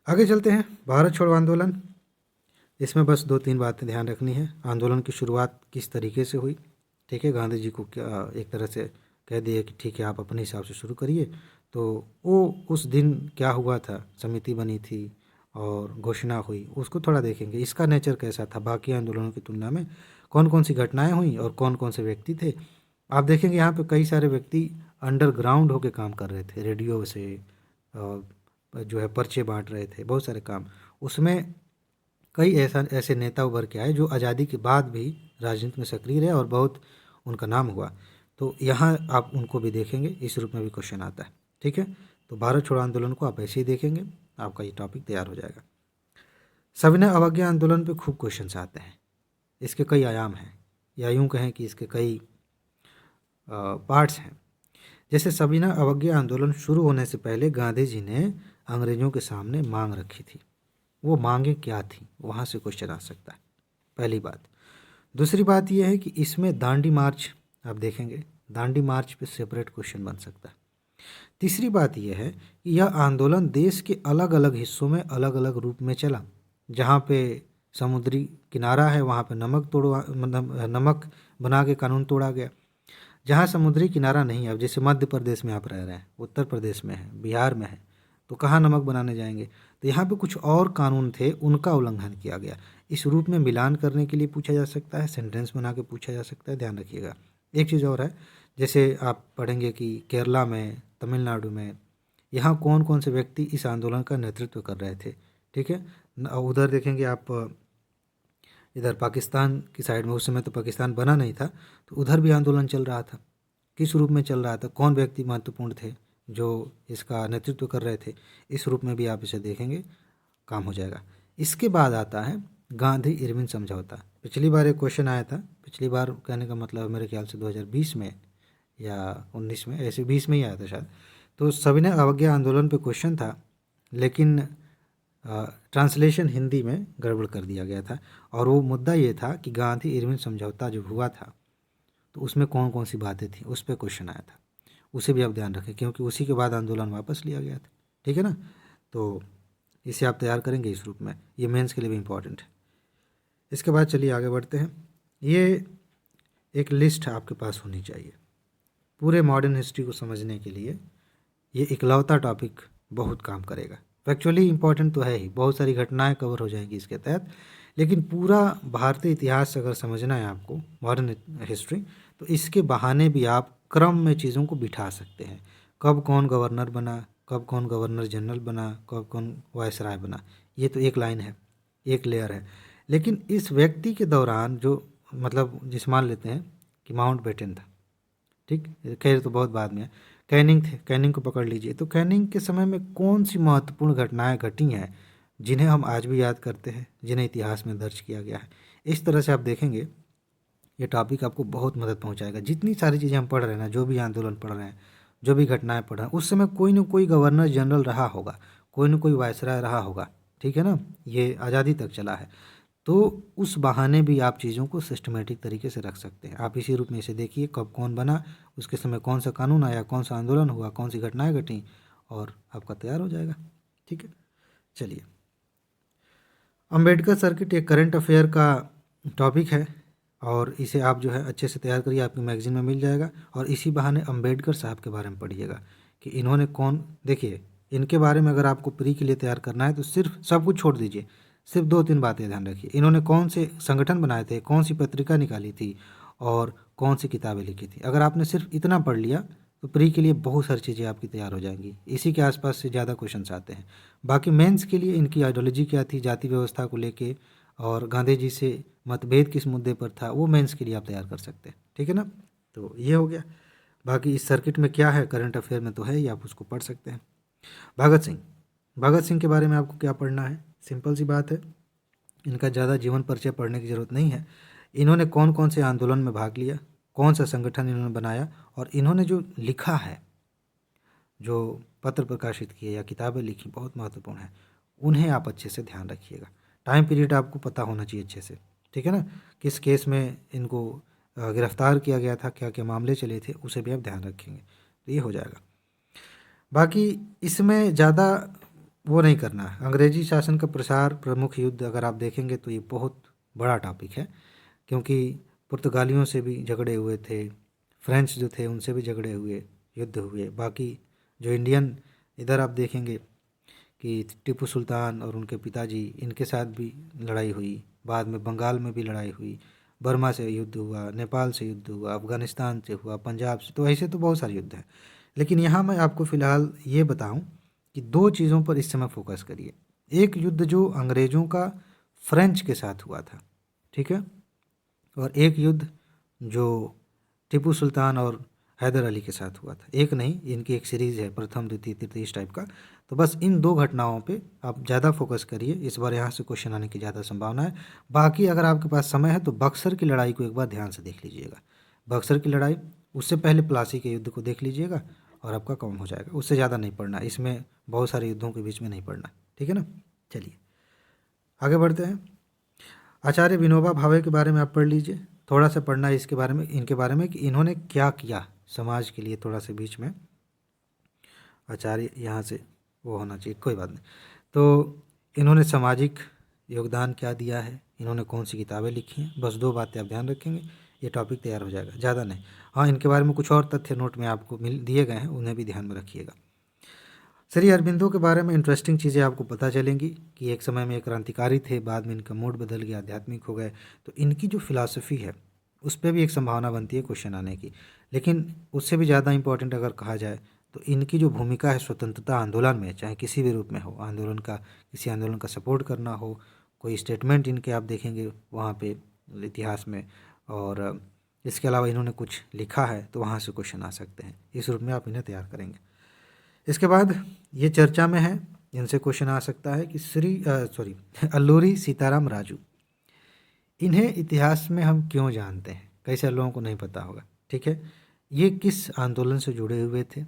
आगे चलते हैं। भारत छोड़ो आंदोलन, इसमें बस 2-3 बातें ध्यान रखनी है। आंदोलन की शुरुआत किस तरीके से हुई, ठीक है, गांधी जी को क्या एक तरह से कह दिया कि ठीक है आप अपने हिसाब से शुरू करिए। तो वो उस दिन क्या हुआ था, समिति बनी थी और घोषणा हुई, उसको थोड़ा देखेंगे। इसका नेचर कैसा था, बाकी आंदोलनों की तुलना में कौन कौन सी घटनाएं हुई और कौन कौन से व्यक्ति थे। आप देखेंगे यहाँ पे कई सारे व्यक्ति अंडरग्राउंड होकर काम कर रहे थे, रेडियो से जो है पर्चे बांट रहे थे, बहुत सारे काम। उसमें कई ऐसे नेता उभर के आए जो आज़ादी के बाद भी राजनीति में सक्रिय रहे और बहुत उनका नाम हुआ। तो यहाँ आप उनको भी देखेंगे, इस रूप में भी क्वेश्चन आता है, ठीक है। तो भारत छोड़ो आंदोलन को आप ऐसे ही देखेंगे, आपका ये टॉपिक तैयार हो जाएगा। सविनय अवज्ञा आंदोलन पे खूब क्वेश्चन आते हैं। इसके कई आयाम हैं, या यूँ कहें कि इसके कई पार्ट्स हैं। जैसे सविनय अवज्ञा आंदोलन शुरू होने से पहले गांधी जी ने अंग्रेज़ों के सामने मांग रखी थी। वो मांगे क्या थी, वहाँ से क्वेश्चन आ सकता है। पहली बात। दूसरी बात यह है कि इसमें दांडी मार्च आप देखेंगे, दांडी मार्च पे सेपरेट क्वेश्चन बन सकता है। तीसरी बात यह है कि यह आंदोलन देश के अलग अलग हिस्सों में अलग अलग रूप में चला। जहाँ पे समुद्री किनारा है वहाँ पे नमक तोड़वा मतलब नमक बना के कानून तोड़ा गया। जहाँ समुद्री किनारा नहीं है, अब जैसे मध्य प्रदेश में आप रह रहे हैं, उत्तर प्रदेश में है, बिहार में है, तो कहाँ नमक बनाने जाएंगे। तो यहाँ पे कुछ और कानून थे, उनका उल्लंघन किया गया। इस रूप में मिलान करने के लिए पूछा जा सकता है, सेंटेंस बना के पूछा जा सकता है, ध्यान रखिएगा। एक चीज़ और है, जैसे आप पढ़ेंगे कि केरला में, तमिलनाडु में, यहाँ कौन कौन से व्यक्ति इस आंदोलन का नेतृत्व कर रहे थे। ठीक है, उधर देखेंगे आप, इधर पाकिस्तान की साइड में, उस समय तो पाकिस्तान बना नहीं था, तो उधर भी आंदोलन चल रहा था। किस रूप में चल रहा था, कौन व्यक्ति महत्वपूर्ण थे जो इसका नेतृत्व कर रहे थे, इस रूप में भी आप इसे देखेंगे, काम हो जाएगा। इसके बाद आता है गांधी इरविन समझौता। पिछली बार एक क्वेश्चन आया था, पिछली बार कहने का मतलब मेरे ख्याल से 2020 में या 19 में, ऐसे 20 में ही आया था शायद। तो सविनय अवज्ञा आंदोलन पे क्वेश्चन था, लेकिन ट्रांसलेशन हिंदी में गड़बड़ कर दिया गया था। और वो मुद्दा ये था कि गांधी इरविन समझौता जो हुआ था, तो उसमें कौन कौन सी बातें थी, उस पर क्वेश्चन आया था। उसे भी आप ध्यान रखें, क्योंकि उसी के बाद आंदोलन वापस लिया गया था। ठीक है ना, तो इसे आप तैयार करेंगे इस रूप में, ये मेंस के लिए भी इम्पॉर्टेंट है। इसके बाद चलिए आगे बढ़ते हैं। ये एक लिस्ट आपके पास होनी चाहिए पूरे मॉडर्न हिस्ट्री को समझने के लिए। ये इकलौता टॉपिक बहुत काम करेगा। फैक्चुअली इम्पॉर्टेंट तो है ही, बहुत सारी घटनाएं कवर हो जाएंगी इसके तहत, लेकिन पूरा भारतीय इतिहास अगर समझना है आपको, मॉडर्न हिस्ट्री, तो इसके बहाने भी आप क्रम में चीज़ों को बिठा सकते हैं। कब कौन गवर्नर बना, कब कौन गवर्नर जनरल बना, कब कौन वायसराय बना, ये तो एक लाइन है, एक लेयर है। लेकिन इस व्यक्ति के दौरान जो, मतलब जिस मान लेते हैं कि माउंट बेटन था, ठीक, खैर तो बहुत बाद में है, कैनिंग थे, कैनिंग को पकड़ लीजिए, तो कैनिंग के समय में कौन सी महत्वपूर्ण घटनाएं घटी हैं जिन्हें हम आज भी याद करते हैं, जिन्हें इतिहास में दर्ज किया गया है। इस तरह से आप देखेंगे ये टॉपिक आपको बहुत मदद पहुंचाएगा। जितनी सारी चीज़ें हम पढ़ रहे हैं ना, जो भी आंदोलन पढ़ रहे हैं, जो भी घटनाएं पढ़ रहे हैं, उस समय कोई ना कोई गवर्नर जनरल रहा होगा, कोई ना कोई वायसराय रहा होगा। ठीक है ना, ये आज़ादी तक चला है। तो उस बहाने भी आप चीज़ों को सिस्टमेटिक तरीके से रख सकते हैं। आप इसी रूप में इसे देखिए, कब कौन बना, उसके समय कौन सा कानून आया, कौन सा आंदोलन हुआ, कौन सी घटनाएं घटी, और आपका तैयार हो जाएगा। ठीक है, चलिए। अंबेडकर सर्किट एक करंट अफेयर का टॉपिक है, और इसे आप जो है अच्छे से तैयार करिए, आपकी मैगजीन में मिल जाएगा। और इसी बहाने अंबेडकर साहब के बारे में पढ़िएगा कि इन्होंने कौन, देखिए इनके बारे में अगर आपको प्री के लिए तैयार करना है तो सिर्फ सब कुछ छोड़ दीजिए, सिर्फ 2-3 बातें ध्यान रखिए। इन्होंने कौन से संगठन बनाए थे, कौन सी पत्रिका निकाली थी, और कौन सी किताबें लिखी थी। अगर आपने सिर्फ इतना पढ़ लिया तो प्री के लिए बहुत सारी चीज़ें आपकी तैयार हो जाएंगी। इसी के आसपास से ज़्यादा क्वेश्चंस आते हैं। बाकी मेंस के लिए इनकी आइडियोलॉजी क्या थी जाति व्यवस्था को लेके, और गांधी जी से मतभेद किस मुद्दे पर था, वो मेंस के लिए आप तैयार कर सकते हैं। ठीक है ना, तो ये हो गया। बाकी इस सर्किट में क्या है, करंट अफेयर में तो है ही, आप उसको पढ़ सकते हैं। भगत सिंह, भगत सिंह के बारे में आपको क्या पढ़ना है, सिंपल सी बात है, इनका ज़्यादा जीवन परिचय पढ़ने की ज़रूरत नहीं है। इन्होंने कौन कौन से आंदोलन में भाग लिया, कौन सा संगठन इन्होंने बनाया, और इन्होंने जो लिखा है, जो पत्र प्रकाशित किए या किताबें लिखी, बहुत महत्वपूर्ण है, उन्हें आप अच्छे से ध्यान रखिएगा। टाइम पीरियड आपको पता होना चाहिए अच्छे से। ठीक है ना, किस केस में इनको गिरफ्तार किया गया था, क्या क्या मामले चले थे, उसे भी आप ध्यान रखेंगे, तो ये हो जाएगा। बाकी इसमें ज़्यादा वो नहीं करना है। अंग्रेजी शासन का प्रसार, प्रमुख युद्ध अगर आप देखेंगे तो ये बहुत बड़ा टॉपिक है, क्योंकि पुर्तगालियों से भी झगड़े हुए थे, फ्रेंच जो थे उनसे भी झगड़े हुए, युद्ध हुए। बाकी जो इंडियन, इधर आप देखेंगे कि टीपू सुल्तान और उनके पिताजी, इनके साथ भी लड़ाई हुई, बाद में बंगाल में भी लड़ाई हुई, बर्मा से युद्ध हुआ, नेपाल से युद्ध हुआ, अफ़गानिस्तान से हुआ, पंजाब से, तो ऐसे तो बहुत सारे युद्ध हैं। लेकिन यहाँ मैं आपको फ़िलहाल ये बताऊँ कि 2 चीज़ों पर इस समय फोकस करिए। एक युद्ध जो अंग्रेज़ों का फ्रेंच के साथ हुआ था, ठीक है, और एक युद्ध जो टीपू सुल्तान और हैदर अली के साथ हुआ था। एक नहीं, इनकी एक सीरीज़ है, प्रथम द्वितीय तृतीय इस टाइप का। तो बस इन 2 घटनाओं पे आप ज़्यादा फोकस करिए, इस बार यहाँ से क्वेश्चन आने की ज़्यादा संभावना है। बाकी अगर आपके पास समय है तो बक्सर की लड़ाई को एक बार ध्यान से देख लीजिएगा, बक्सर की लड़ाई, उससे पहले प्लासी के युद्ध को देख लीजिएगा, और आपका काम हो जाएगा। उससे ज़्यादा नहीं पढ़ना, इसमें बहुत सारे युद्धों के बीच में नहीं पढ़ना। ठीक है ना, चलिए आगे बढ़ते हैं। आचार्य विनोबा भावे के बारे में आप पढ़ लीजिए, थोड़ा सा पढ़ना है इसके बारे में, इनके बारे में कि इन्होंने क्या किया समाज के लिए। थोड़ा सा बीच में आचार्य यहाँ से वो होना चाहिए, कोई बात नहीं। तो इन्होंने सामाजिक योगदान क्या दिया है, इन्होंने कौन सी किताबें लिखी हैं, बस 2 बातें आप ध्यान रखेंगे, ये टॉपिक तैयार हो जाएगा, ज़्यादा नहीं। हाँ, इनके बारे में कुछ और तथ्य नोट में आपको मिल दिए गए हैं, उन्हें भी ध्यान में रखिएगा। श्री अरबिंदो के बारे में इंटरेस्टिंग चीज़ें आपको पता चलेंगी कि एक समय में एक क्रांतिकारी थे, बाद में इनका मूड बदल गया, आध्यात्मिक हो गए। तो इनकी जो फिलॉसफी है उस पर भी एक संभावना बनती है क्वेश्चन आने की। लेकिन उससे भी ज़्यादा इंपॉर्टेंट अगर कहा जाए तो इनकी जो भूमिका है स्वतंत्रता आंदोलन में, चाहे किसी भी रूप में हो, आंदोलन का, किसी आंदोलन का सपोर्ट करना हो, कोई स्टेटमेंट इनके आप देखेंगे वहाँ पे इतिहास में, और इसके अलावा इन्होंने कुछ लिखा है तो वहाँ से क्वेश्चन आ सकते हैं। इस रूप में आप इन्हें तैयार करेंगे। इसके बाद ये चर्चा में है, इनसे क्वेश्चन आ सकता है कि अल्लूरी सीताराम राजू, इन्हें इतिहास में हम क्यों जानते हैं, कई सारे लोगों को नहीं पता होगा। ठीक है, ये किस आंदोलन से जुड़े हुए थे,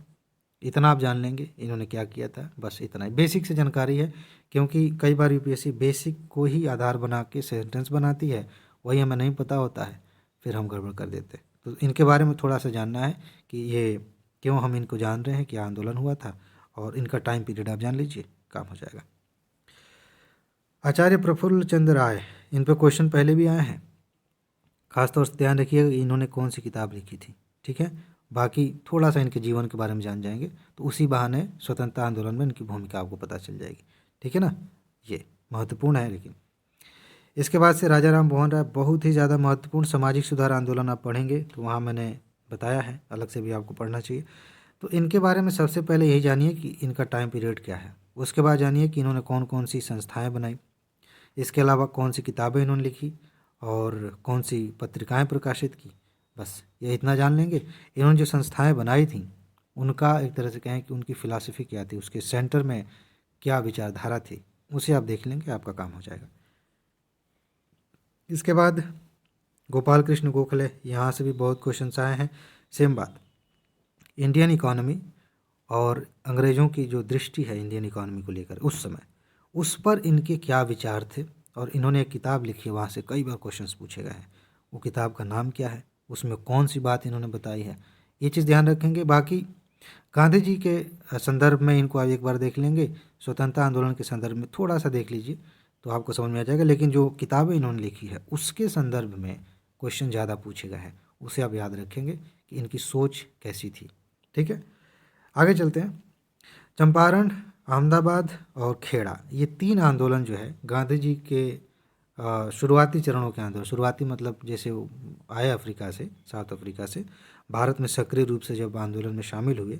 इतना आप जान लेंगे, इन्होंने क्या किया था, बस इतना ही बेसिक से जानकारी है। क्योंकि कई बार यूपीएससी बेसिक को ही आधार बना के सेंटेंस बनाती है, वही हमें नहीं पता होता है, फिर हम गड़बड़ कर देते हैं। तो इनके बारे में थोड़ा सा जानना है कि ये क्यों हम इनको जान रहे हैं, क्या आंदोलन हुआ था, और इनका टाइम पीरियड आप जान लीजिए, काम हो जाएगा। आचार्य प्रफुल्ल चंद्र राय, इन पर क्वेश्चन पहले भी आए हैं, खासतौर से ध्यान रखिएगा इन्होंने कौन सी किताब लिखी थी। ठीक है, बाकी थोड़ा सा इनके जीवन के बारे में जान जाएंगे तो उसी बहाने स्वतंत्रता आंदोलन में इनकी भूमिका आपको पता चल जाएगी। ठीक है ना, ये महत्वपूर्ण है। लेकिन इसके बाद से राजा राम मोहन राय, बहुत ही ज़्यादा महत्वपूर्ण सामाजिक सुधार आंदोलन आप पढ़ेंगे तो वहाँ मैंने बताया है, अलग से भी आपको पढ़ना चाहिए। तो इनके बारे में सबसे पहले यही जानिए कि इनका टाइम पीरियड क्या है, उसके बाद जानिए कि इन्होंने कौन कौन सी संस्थाएं बनाई, इसके अलावा कौन सी किताबें इन्होंने लिखी और कौन सी पत्रिकाएं प्रकाशित की। बस ये इतना जान लेंगे। इन्होंने जो संस्थाएं बनाई थीं उनका एक तरह से कहें कि उनकी फ़िलासफ़ी क्या थी, उसके सेंटर में क्या विचारधारा थी, उसे आप देख लेंगे, आपका काम हो जाएगा। इसके बाद गोपाल कृष्ण गोखले, यहाँ से भी बहुत क्वेश्चन आए हैं। सेम बात, इंडियन इकोनॉमी और अंग्रेज़ों की जो दृष्टि है इंडियन इकोनॉमी को लेकर उस समय, उस पर इनके क्या विचार थे। और इन्होंने एक किताब लिखी है, वहाँ से कई बार क्वेश्चंस पूछे गए हैं। वो किताब का नाम क्या है, उसमें कौन सी बात इन्होंने बताई है, ये चीज़ ध्यान रखेंगे। बाकी गांधी जी के संदर्भ में इनको आप एक बार देख लेंगे, स्वतंत्रता आंदोलन के संदर्भ में थोड़ा सा देख लीजिए तो आपको समझ में आ जाएगा। लेकिन जो किताबें इन्होंने लिखी है उसके संदर्भ में क्वेश्चन ज़्यादा पूछे गए हैं, उसे आप याद रखेंगे कि इनकी सोच कैसी थी। ठीक है, आगे चलते हैं। चंपारण, अहमदाबाद और खेड़ा, ये 3 आंदोलन जो है गांधी जी के शुरुआती चरणों के आंदोलन, शुरुआती मतलब जैसे वो आए अफ्रीका से, साउथ अफ्रीका से भारत में सक्रिय रूप से जब आंदोलन में शामिल हुए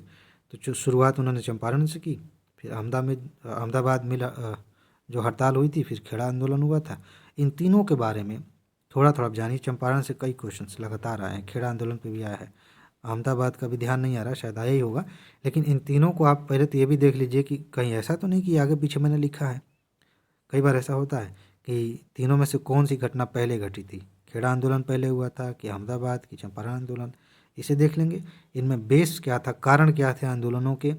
तो जो शुरुआत उन्होंने चंपारण से की, फिर अहमदाबाद में जो हड़ताल हुई थी, फिर खेड़ा आंदोलन हुआ था। इन तीनों के बारे में थोड़ा थोड़ा आप जानिए। चंपारण से कई क्वेश्चंस लगातार आए हैं, खेड़ा आंदोलन पे भी आया है, अहमदाबाद का भी ध्यान नहीं आ रहा, शायद आया ही होगा। लेकिन इन तीनों को आप पहले तो ये भी देख लीजिए कि कहीं ऐसा तो नहीं कि आगे पीछे मैंने लिखा है। कई बार ऐसा होता है कि तीनों में से कौन सी घटना पहले घटी थी, खेड़ा आंदोलन पहले हुआ था कि अहमदाबाद की चंपारण आंदोलन, इसे देख लेंगे। इनमें बेस क्या था, कारण क्या थे आंदोलनों के,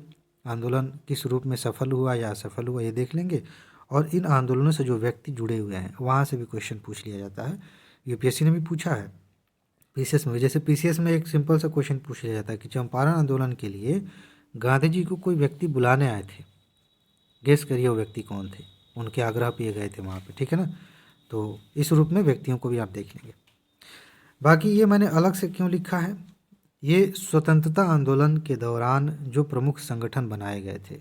आंदोलन किस रूप में सफल हुआ या असफल हुआ, ये देख लेंगे। और इन आंदोलनों से जो व्यक्ति जुड़े हुए हैं वहाँ से भी क्वेश्चन पूछ लिया जाता है। यूपीएससी ने भी पूछा है, पीसीएस में, जैसे पीसीएस में एक सिंपल सा क्वेश्चन पूछ लिया जाता है कि चंपारण आंदोलन के लिए गांधी जी को कोई व्यक्ति बुलाने आए थे, गेस करिए वो व्यक्ति कौन थे, उनके आग्रह पे गए थे वहाँ पे। ठीक है ना, तो इस रूप में व्यक्तियों को भी आप देख लेंगे। बाकी ये मैंने अलग से क्यों लिखा है, ये स्वतंत्रता आंदोलन के दौरान जो प्रमुख संगठन बनाए गए थे,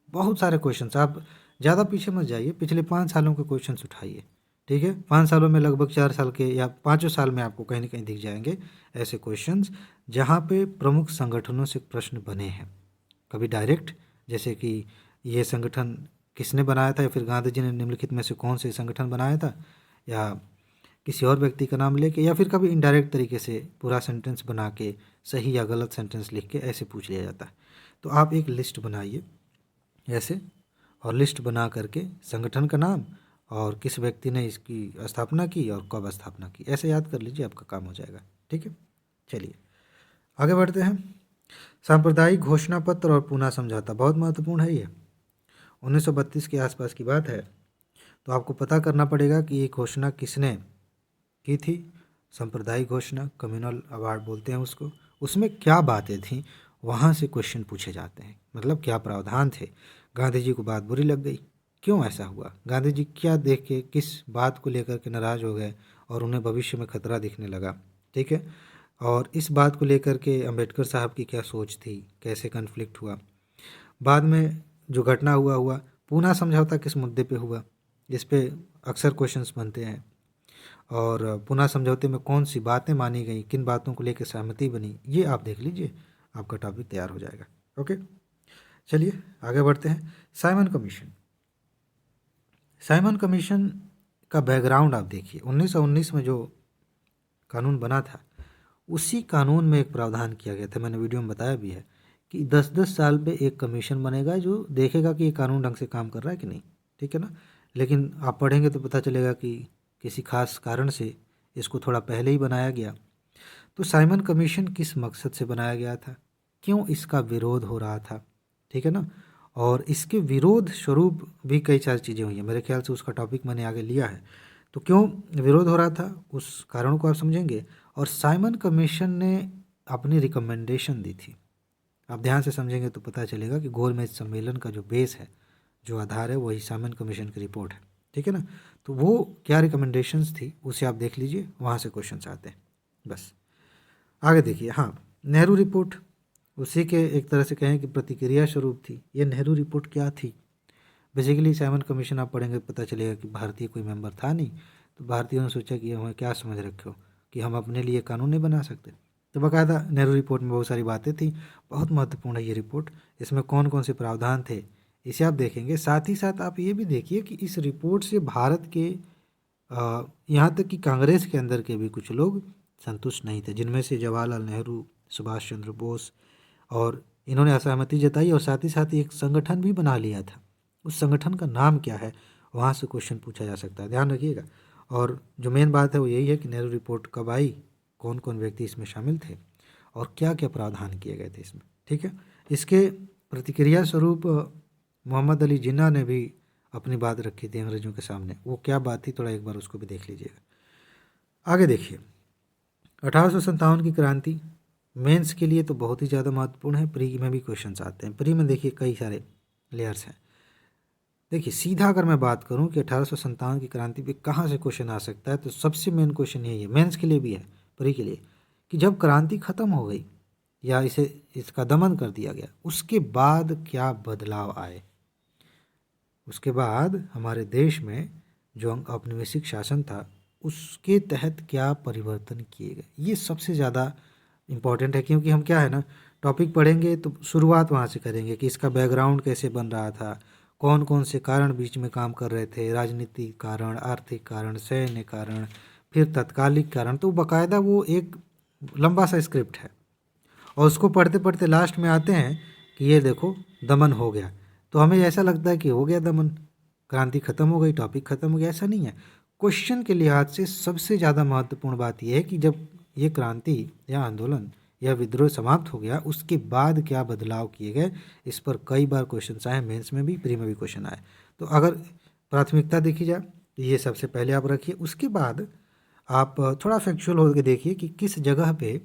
बहुत सारे क्वेश्चंस, आप ज़्यादा पीछे मत जाइए, पिछले 5 सालों के क्वेश्चंस उठाइए। ठीक है, 5 सालों में लगभग 4 साल के या 5 साल में आपको कहीं ना कहीं दिख जाएंगे ऐसे क्वेश्चंस जहाँ पे प्रमुख संगठनों से प्रश्न बने हैं। कभी डायरेक्ट, जैसे कि ये संगठन किसने बनाया था, या फिर गांधी जी ने निम्नलिखित में से कौन से संगठन बनाया था, या किसी और व्यक्ति का नाम लेके, या फिर कभी इनडायरेक्ट तरीके से पूरा सेंटेंस बना के सही या गलत सेंटेंस लिख के ऐसे पूछ लिया जाता है। तो आप एक लिस्ट बनाइए ऐसे, और लिस्ट बना करके संगठन का नाम और किस व्यक्ति ने इसकी स्थापना की और कब स्थापना की, ऐसे याद कर लीजिए, आपका काम हो जाएगा। ठीक है, चलिए आगे बढ़ते हैं। सांप्रदायिक घोषणा पत्र और पूना समझौता बहुत महत्वपूर्ण है ये, 1932 के आसपास की बात है। तो आपको पता करना पड़ेगा कि ये घोषणा किसने की थी। सांप्रदायिक घोषणा, कम्युनल अवार्ड बोलते हैं उसको। उसमें क्या बातें थीं, वहाँ से क्वेश्चन पूछे जाते हैं। मतलब क्या प्रावधान थे। गांधी जी को बात बुरी लग गई, क्यों ऐसा हुआ, गांधी जी क्या देख के किस बात को लेकर के नाराज़ हो गए और उन्हें भविष्य में खतरा दिखने लगा। ठीक है। और इस बात को लेकर के अंबेडकर साहब की क्या सोच थी, कैसे कन्फ्लिक्ट हुआ। बाद में जो घटना हुआ पूना समझौता किस मुद्दे पे हुआ, इस पे अक्सर क्वेश्चंस बनते हैं। और पूना समझौते में कौन सी बातें मानी गई, किन बातों को लेकर सहमति बनी, ये आप देख लीजिए, आपका टॉपिक तैयार हो जाएगा। ओके, चलिए आगे बढ़ते हैं। Simon commission. साइमन कमीशन का बैकग्राउंड आप देखिए। 1919 में जो कानून बना था, उसी कानून में एक प्रावधान किया गया था, मैंने वीडियो में बताया भी है, कि 10-10 साल पे एक कमीशन बनेगा जो देखेगा कि ये कानून ढंग से काम कर रहा है कि नहीं। ठीक है ना। लेकिन आप पढ़ेंगे तो पता चलेगा कि किसी खास कारण से इसको थोड़ा पहले ही बनाया गया। तो साइमन कमीशन किस मकसद से बनाया गया था, क्यों इसका विरोध हो रहा था। ठीक है ना। और इसके विरोध स्वरूप भी कई सारी चीज़ें हुई हैं, मेरे ख्याल से उसका टॉपिक मैंने आगे लिया है। तो क्यों विरोध हो रहा था, उस कारण को आप समझेंगे। और साइमन कमीशन ने अपनी रिकमेंडेशन दी थी। आप ध्यान से समझेंगे तो पता चलेगा कि गोलमेज सम्मेलन का जो बेस है, जो आधार है, वही साइमन कमीशन की रिपोर्ट है। ठीक है ना। तो वो क्या रिकमेंडेशंस थी उसे आप देख लीजिए, वहाँ से क्वेश्चन आते हैं। बस आगे देखिए। हाँ, नेहरू रिपोर्ट उसी के एक तरह से कहें कि प्रतिक्रिया स्वरूप थी। ये नेहरू रिपोर्ट क्या थी, बेसिकली साइमन कमीशन आप पढ़ेंगे पता चलेगा कि भारतीय कोई मेंबर था नहीं, तो भारतीयों ने सोचा कि हमें क्या समझ रखे हो कि हम अपने लिए कानून नहीं बना सकते। तो बाकायदा नेहरू रिपोर्ट में बहुत सारी बातें थी। बहुत महत्वपूर्ण है ये रिपोर्ट। इसमें कौन कौन से प्रावधान थे इसे आप देखेंगे। साथ ही साथ आप ये भी देखिए कि इस रिपोर्ट से भारत के यहाँ तक कि कांग्रेस के अंदर के भी कुछ लोग संतुष्ट नहीं थे, जिनमें से जवाहरलाल नेहरू, सुभाष चंद्र बोस, और इन्होंने असहमति जताई और साथ ही एक संगठन भी बना लिया था। उस संगठन का नाम क्या है, वहाँ से क्वेश्चन पूछा जा सकता है, ध्यान रखिएगा। और जो मेन बात है वो यही है कि नेहरू रिपोर्ट कब आई, कौन कौन व्यक्ति इसमें शामिल थे और क्या क्या प्रावधान किए गए थे इसमें। ठीक है। इसके प्रतिक्रिया स्वरूप मोहम्मद अली जिन्ना ने भी अपनी बात रखी थी अंग्रेजों के सामने। वो क्या बात थी, थोड़ा एक बार उसको भी देख लीजिएगा। आगे देखिए, 1857 की क्रांति मेंस के लिए तो बहुत ही ज़्यादा महत्वपूर्ण है। प्री में भी क्वेश्चंस आते हैं। प्री में देखिए कई सारे लेयर्स हैं। देखिए सीधा अगर मैं बात करूं कि 1857 की क्रांति पे कहाँ से क्वेश्चन आ सकता है, तो सबसे मेन क्वेश्चन यही है, मेंस के लिए भी है, प्री के लिए, कि जब क्रांति खत्म हो गई या इसका दमन कर दिया गया, उसके बाद क्या बदलाव आए। उसके बाद हमारे देश में जो औपनिवेशिक शासन था उसके तहत क्या परिवर्तन किए गए, ये सबसे ज़्यादा इम्पॉर्टेंट है। क्योंकि हम क्या है ना, टॉपिक पढ़ेंगे तो शुरुआत वहाँ से करेंगे कि इसका बैकग्राउंड कैसे बन रहा था, कौन कौन से कारण बीच में काम कर रहे थे, राजनीतिक कारण, आर्थिक कारण, सैन्य कारण, फिर तत्कालिक कारण। तो बाकायदा वो एक लंबा सा स्क्रिप्ट है और उसको पढ़ते पढ़ते लास्ट में आते हैं कि ये देखो दमन हो गया। तो हमें ऐसा लगता है कि हो गया दमन, क्रांति खत्म हो गई, टॉपिक खत्म हो गया। ऐसा नहीं है। क्वेश्चन के लिहाज से सबसे ज़्यादा महत्वपूर्ण बात यह है कि जब ये क्रांति या आंदोलन या विद्रोह समाप्त हो गया, उसके बाद क्या बदलाव किए गए, इस पर कई बार क्वेश्चन आए, मेंस में भी, प्री में भी क्वेश्चन आए। तो अगर प्राथमिकता देखी जाए तो ये सबसे पहले आप रखिए। उसके बाद आप थोड़ा फैक्चुअल होकर देखिए कि किस जगह पे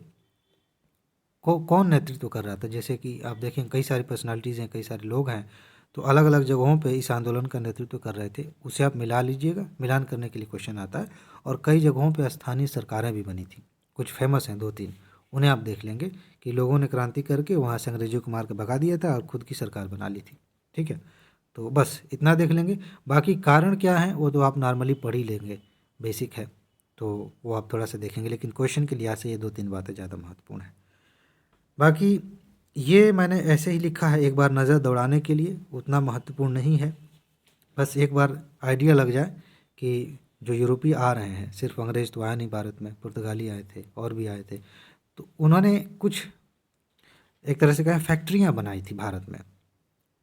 कौन नेतृत्व कर रहा था। जैसे कि आप देखें कई सारी पर्सनालिटीज़ हैं, कई सारे लोग हैं, तो अलग अलग जगहों पे इस आंदोलन का नेतृत्व कर रहे थे, उसे आप मिला लीजिएगा। मिलान करने के लिए क्वेश्चन आता है। और कई जगहों पे स्थानीय सरकारें भी बनी थी, कुछ फेमस हैं 2-3, उन्हें आप देख लेंगे कि लोगों ने क्रांति करके वहाँ से अंग्रेजों को मार के भगा दिया था और खुद की सरकार बना ली थी। ठीक है। तो बस इतना देख लेंगे। बाकी कारण क्या है वो तो आप नॉर्मली पढ़ ही लेंगे, बेसिक है, तो वो आप थोड़ा सा देखेंगे। लेकिन क्वेश्चन के लिहाज से ये 2-3 बातें ज़्यादा महत्वपूर्ण है। बाकी ये मैंने ऐसे ही लिखा है एक बार नज़र दौड़ाने के लिए, उतना महत्वपूर्ण नहीं है। बस एक बार आइडिया लग जाए कि जो यूरोपीय आ रहे हैं, सिर्फ अंग्रेज़ तो आया नहीं भारत में, पुर्तगाली आए थे और भी आए थे, तो उन्होंने कुछ एक तरह से कहें फैक्ट्रियाँ बनाई थी भारत में,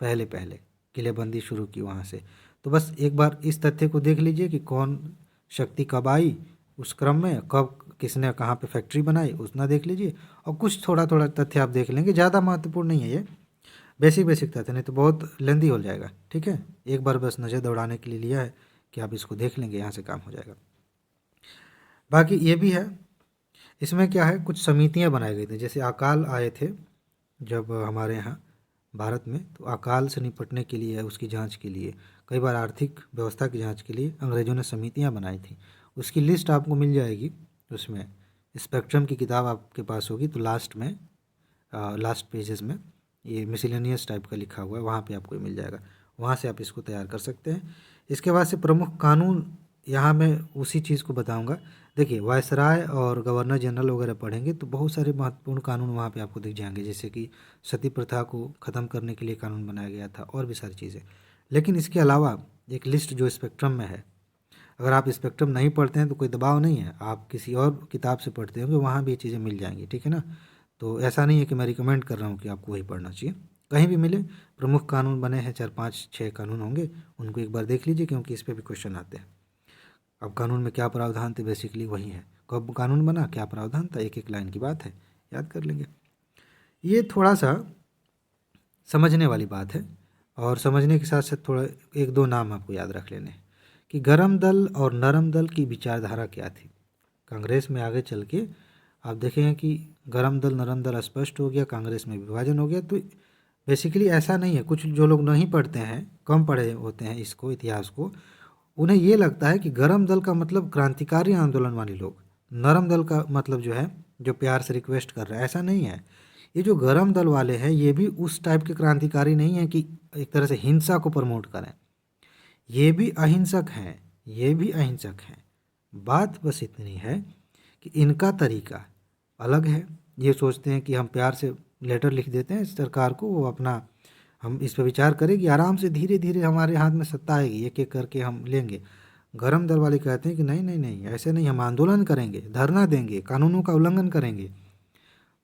पहले पहले किलेबंदी शुरू की वहाँ से। तो बस एक बार इस तथ्य को देख लीजिए कि कौन शक्ति कब आई, उस क्रम में कब किसने कहाँ पे फैक्ट्री बनाई, उतना देख लीजिए। और कुछ थोड़ा थोड़ा तथ्य आप देख लेंगे, ज़्यादा महत्वपूर्ण नहीं है ये, बेसिक बेसिक तथ्य, नहीं तो बहुत लेंदी हो जाएगा। ठीक है। एक बार बस नज़र दौड़ाने के लिए लिया है कि आप इसको देख लेंगे, यहाँ से काम हो जाएगा। बाकी ये भी है, इसमें क्या है, कुछ समितियाँ बनाई गई थी। जैसे अकाल आए थे जब हमारे यहाँ भारत में, तो अकाल से निपटने के लिए, उसकी जांच के लिए, कई बार आर्थिक व्यवस्था की जांच के लिए अंग्रेज़ों ने समितियां बनाई थी। उसकी लिस्ट आपको मिल जाएगी उसमें। स्पेक्ट्रम की किताब आपके पास होगी तो लास्ट में, लास्ट पेजेस में ये मिसलेनियस टाइप का लिखा हुआ है, वहाँ पे आपको मिल जाएगा। वहाँ से आप इसको तैयार कर सकते हैं। इसके बाद से प्रमुख कानून, यहाँ मैं उसी चीज़ को बताऊँगा। देखिए, वायसराय और गवर्नर जनरल वगैरह पढ़ेंगे तो बहुत सारे महत्वपूर्ण कानून वहाँ पे आपको दिख जाएंगे, जैसे कि सती प्रथा को ख़त्म करने के लिए कानून बनाया गया था और भी सारी चीज़ें। लेकिन इसके अलावा एक लिस्ट जो स्पेक्ट्रम में है, अगर आप स्पेक्ट्रम नहीं पढ़ते हैं तो कोई दबाव नहीं है, आप किसी और किताब से पढ़ते होंगे, वहाँ भी ये चीज़ें मिल जाएंगी, ठीक है ना। तो ऐसा नहीं है कि मैं रिकमेंड कर रहा हूँ कि आपको वही पढ़ना चाहिए, कहीं भी मिले। प्रमुख कानून बने हैं 4 5 6 कानून होंगे, उनको एक बार देख लीजिए, क्योंकि इस पर भी क्वेश्चन आते हैं। अब कानून में क्या प्रावधान थे, बेसिकली वही है, कब कानून बना, क्या प्रावधान था, एक एक लाइन की बात है, याद कर लेंगे। ये थोड़ा सा समझने वाली बात है, और समझने के साथ साथ थोड़ा एक दो नाम आपको याद रख लेने हैं कि गरम दल और नरम दल की विचारधारा क्या थी। कांग्रेस में आगे चल के आप देखेंगे कि गरम दल नरम दल स्पष्ट हो गया, कांग्रेस में विभाजन हो गया। तो बेसिकली ऐसा नहीं है, कुछ जो लोग नहीं पढ़ते हैं, कम पढ़े होते हैं इसको, इतिहास को, उन्हें ये लगता है कि गरम दल का मतलब क्रांतिकारी आंदोलन वाले लोग, नरम दल का मतलब जो है जो प्यार से रिक्वेस्ट कर रहा है। ऐसा नहीं है। ये जो गरम दल वाले हैं ये भी उस टाइप के क्रांतिकारी नहीं है कि एक तरह से हिंसा को प्रमोट करें। ये भी अहिंसक हैं, ये भी अहिंसक हैं। बात बस इतनी है कि इनका तरीका अलग है। ये सोचते हैं कि हम प्यार से लेटर लिख देते हैं सरकार को, वो अपना, हम इस पर विचार करेंगे, आराम से धीरे धीरे हमारे हाथ में सत्ता आएगी, एक एक करके हम लेंगे। गरम दल वाले कहते हैं कि नहीं नहीं नहीं, ऐसे नहीं, हम आंदोलन करेंगे, धरना देंगे, कानूनों का उल्लंघन करेंगे।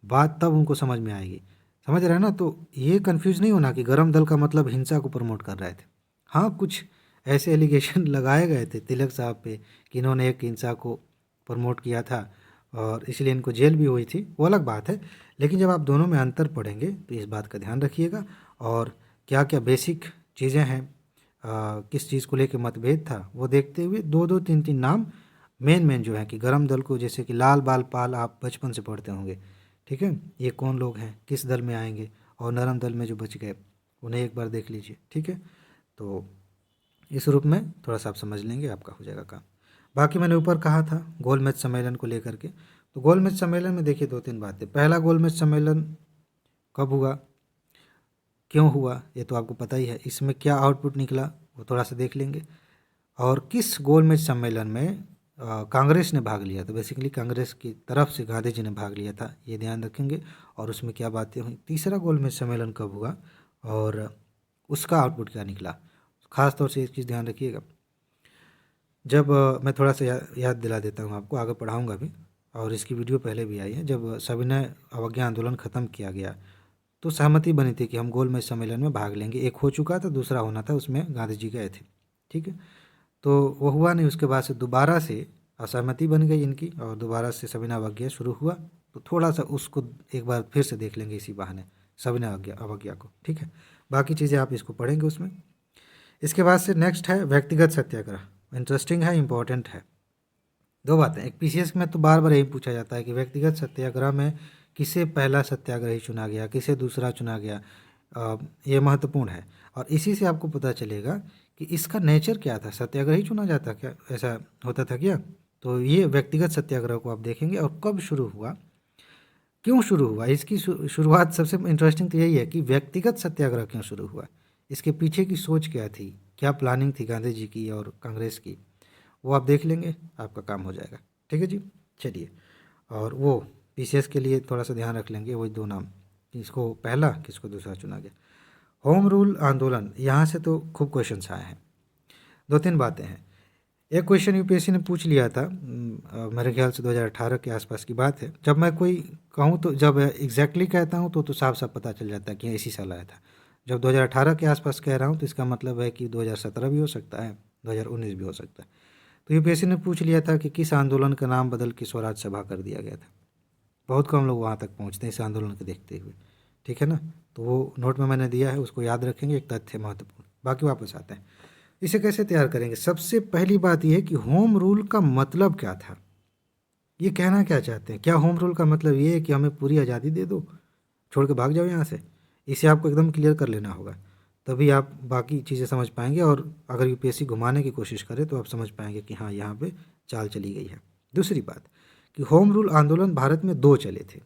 बात तब उनको समझ में आएगी। समझ रहे हैं ना। तो ये कंफ्यूज नहीं होना कि गरम दल का मतलब हिंसा को प्रमोट कर रहे थे। हाँ, कुछ ऐसे एलिगेशन लगाए गए थे तिलक साहब पे कि इन्होंने एक हिंसा को प्रमोट किया था और इसलिए इनको जेल भी हुई थी, वो अलग बात है। लेकिन जब आप दोनों में अंतर पढ़ेंगे तो इस बात का ध्यान रखिएगा। और क्या क्या बेसिक चीज़ें हैं, किस चीज़ को लेकर मतभेद था, वो देखते हुए दो दो तीन तीन नाम मेन मेन जो है कि गरम दल को, जैसे कि लाल बाल पाल आप बचपन से पढ़ते होंगे, ठीक है, ये कौन लोग हैं, किस दल में आएंगे, और नरम दल में जो बच गए उन्हें एक बार देख लीजिए, ठीक है। तो इस रूप में थोड़ा सा आप समझ लेंगे, आपका हो जाएगा काम। बाकी मैंने ऊपर कहा था गोलमेज सम्मेलन को लेकर के, तो गोलमेज सम्मेलन में देखिए दो तीन बातें। पहला गोलमेज सम्मेलन कब हुआ, क्यों हुआ, ये तो आपको पता ही है। इसमें क्या आउटपुट निकला वो थोड़ा सा देख लेंगे। और किस गोलमेज सम्मेलन में कांग्रेस ने भाग लिया, तो बेसिकली कांग्रेस की तरफ से गांधी जी ने भाग लिया था, ये ध्यान रखेंगे। और उसमें क्या बातें हुई। तीसरा गोलमेज सम्मेलन कब हुआ और उसका आउटपुट क्या निकला, खास तौर से एक चीज़ ध्यान रखिएगा। जब मैं थोड़ा सा याद दिला देता हूँ आपको, आगे पढ़ाऊँगा भी, और इसकी वीडियो पहले भी आई है। जब सविनय अवज्ञा आंदोलन ख़त्म किया गया तो सहमति बनी थी कि हम गोलमेज सम्मेलन में भाग लेंगे। एक हो चुका था, दूसरा होना था, उसमें गांधी जी गए थे, ठीक है। तो वो हुआ नहीं। उसके बाद से दोबारा से असहमति बन गई इनकी और दोबारा से सविनय अवज्ञा शुरू हुआ। तो थोड़ा सा उसको एक बार फिर से देख लेंगे इसी बहाने, सविनय अवज्ञा को, ठीक है। बाकी चीज़ें आप इसको पढ़ेंगे उसमें। इसके बाद से नेक्स्ट है व्यक्तिगत सत्याग्रह। इंटरेस्टिंग है, इम्पोर्टेंट है। दो बातें, एक पीसीएस में तो बार बार यही पूछा जाता है कि व्यक्तिगत सत्याग्रह में किसे पहला सत्याग्रही चुना गया, किसे दूसरा चुना गया। ये महत्वपूर्ण है और इसी से आपको पता चलेगा कि इसका नेचर क्या था। सत्याग्रही चुना जाता क्या, ऐसा होता था क्या। तो ये व्यक्तिगत सत्याग्रह को आप देखेंगे और कब शुरू हुआ, क्यों शुरू हुआ। इसकी शुरुआत सबसे इंटरेस्टिंग तो यही है कि व्यक्तिगत सत्याग्रह क्यों शुरू हुआ, इसके पीछे की सोच क्या थी, क्या प्लानिंग थी गांधी जी की और कांग्रेस की, वो आप देख लेंगे, आपका काम हो जाएगा, ठीक है जी। चलिए, और वो पीसीएस के लिए थोड़ा सा ध्यान रख लेंगे, वही दो नाम, किसको पहला किसको दूसरा चुना गया। होम रूल आंदोलन, यहाँ से तो खूब क्वेश्चन आए हैं। दो तीन बातें हैं। एक क्वेश्चन यूपीएससी ने पूछ लिया था, मेरे ख्याल से 2018 के आसपास की बात है। जब मैं कोई कहूँ तो, जब एग्जैक्टली कहता हूँ तो साफ साफ पता चल जाता है कि इसी साल आया था। जब 2018 के आसपास कह रहा हूँ तो इसका मतलब है कि 2017 भी हो सकता है, 2019 भी हो सकता है। तो यूपीएससी ने पूछ लिया था कि किस आंदोलन का नाम बदल के स्वराज सभा कर दिया गया था। बहुत कम लोग वहाँ तक पहुँचते हैं इस आंदोलन को देखते हुए, ठीक है ना। तो वो नोट में मैंने दिया है, उसको याद रखेंगे, एक तथ्य महत्वपूर्ण। बाकी वापस आते हैं। इसे कैसे तैयार करेंगे? सबसे पहली बात ये है कि होम रूल का मतलब क्या था? ये कहना क्या चाहते हैं? क्या होम रूल का मतलब ये है कि हमें पूरी आज़ादी दे दो, छोड़ के भाग जाओ यहाँ से? इसे आपको एकदम क्लियर कर लेना होगा, तभी आप बाकी चीज़ें समझ पाएंगे। और अगर यूपीएससी घुमाने की कोशिश करे तो आप समझ पाएंगे कि हाँ, यहाँ पे चाल चली गई है। दूसरी बात कि होम रूल आंदोलन भारत में दो चले थे,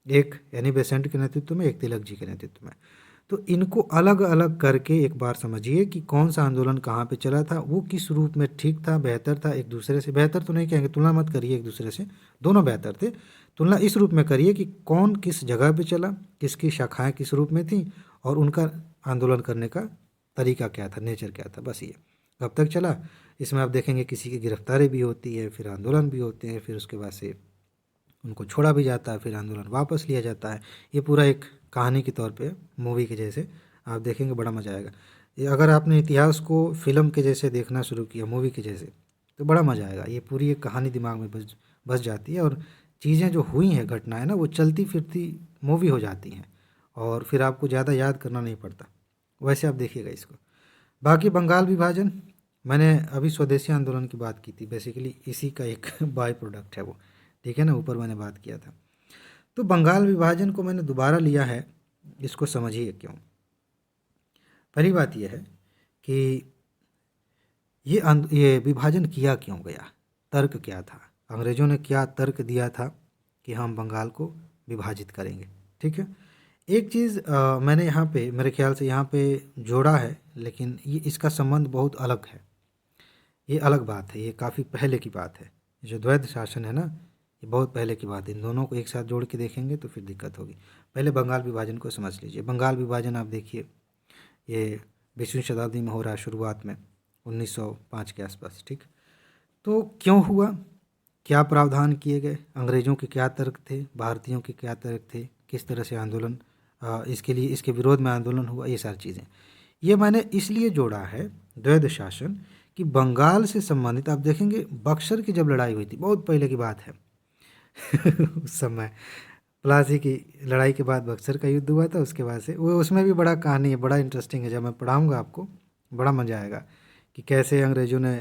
एक एनी बेसेंट के नेतृत्व में, एक तिलक जी के नेतृत्व में। तो इनको अलग अलग करके एक बार समझिए कि कौन सा आंदोलन कहाँ पे चला था, वो किस रूप में ठीक था, बेहतर था, एक दूसरे से। बेहतर तो नहीं कहेंगे, तुलना मत करिए एक दूसरे से, दोनों बेहतर थे। तुलना इस रूप में करिए कि कौन किस जगह पे चला, किसकी शाखाएं किस रूप में थी, और उनका आंदोलन करने का तरीका क्या था, नेचर क्या था, बस ये। कब तक चला, इसमें आप देखेंगे किसी की गिरफ्तारी भी होती है, फिर आंदोलन भी होते हैं, फिर उसके बाद से उनको छोड़ा भी जाता है, फिर आंदोलन वापस लिया जाता है। ये पूरा एक कहानी के तौर पे, मूवी के जैसे आप देखेंगे, बड़ा मज़ा आएगा। ये अगर आपने इतिहास को फिल्म के जैसे देखना शुरू किया, मूवी के जैसे, तो बड़ा मज़ा आएगा। ये पूरी एक कहानी दिमाग में बस बस जाती है, और चीज़ें जो हुई हैं, घटनाएं ना, वो चलती फिरती मूवी हो जाती हैं, और फिर आपको ज़्यादा याद करना नहीं पड़ता। वैसे आप देखिएगा इसको। बाकी बंगाल विभाजन, मैंने अभी स्वदेशी आंदोलन की बात की थी, बेसिकली इसी का एक बाय प्रोडक्ट है वो, ठीक है ना, ऊपर मैंने बात किया था। तो बंगाल विभाजन को मैंने दोबारा लिया है, इसको समझिए क्यों। पहली बात यह है कि ये विभाजन किया क्यों गया, तर्क क्या था, अंग्रेज़ों ने क्या तर्क दिया था कि हम बंगाल को विभाजित करेंगे, ठीक है। एक चीज़ मैंने यहाँ पे, मेरे ख्याल से यहाँ पे जोड़ा है, लेकिन ये इसका संबंध बहुत अलग है। ये अलग बात है, ये काफ़ी पहले की बात है। जो द्वैध शासन है ना, ये बहुत पहले की बात है। इन दोनों को एक साथ जोड़ के देखेंगे तो फिर दिक्कत होगी। पहले बंगाल विभाजन को समझ लीजिए। बंगाल विभाजन आप देखिए, ये 20वीं शताब्दी में हो रहा है, शुरुआत में 1905 के आसपास, ठीक। तो क्यों हुआ, क्या प्रावधान किए गए, अंग्रेज़ों के क्या तर्क थे, भारतीयों के क्या तर्क थे, किस तरह से आंदोलन, इसके लिए, इसके विरोध में आंदोलन हुआ, ये सारी चीज़ें। ये मैंने इसलिए जोड़ा है द्वैध शासन, कि बंगाल से संबंधित आप देखेंगे बक्सर की जब लड़ाई हुई थी, बहुत पहले की बात है उस समय प्लासी की लड़ाई के बाद बक्सर का युद्ध हुआ था। उसके बाद से वो, उसमें भी बड़ा कहानी है, बड़ा इंटरेस्टिंग है। जब मैं पढ़ाऊँगा आपको बड़ा मज़ा आएगा कि कैसे अंग्रेज़ों ने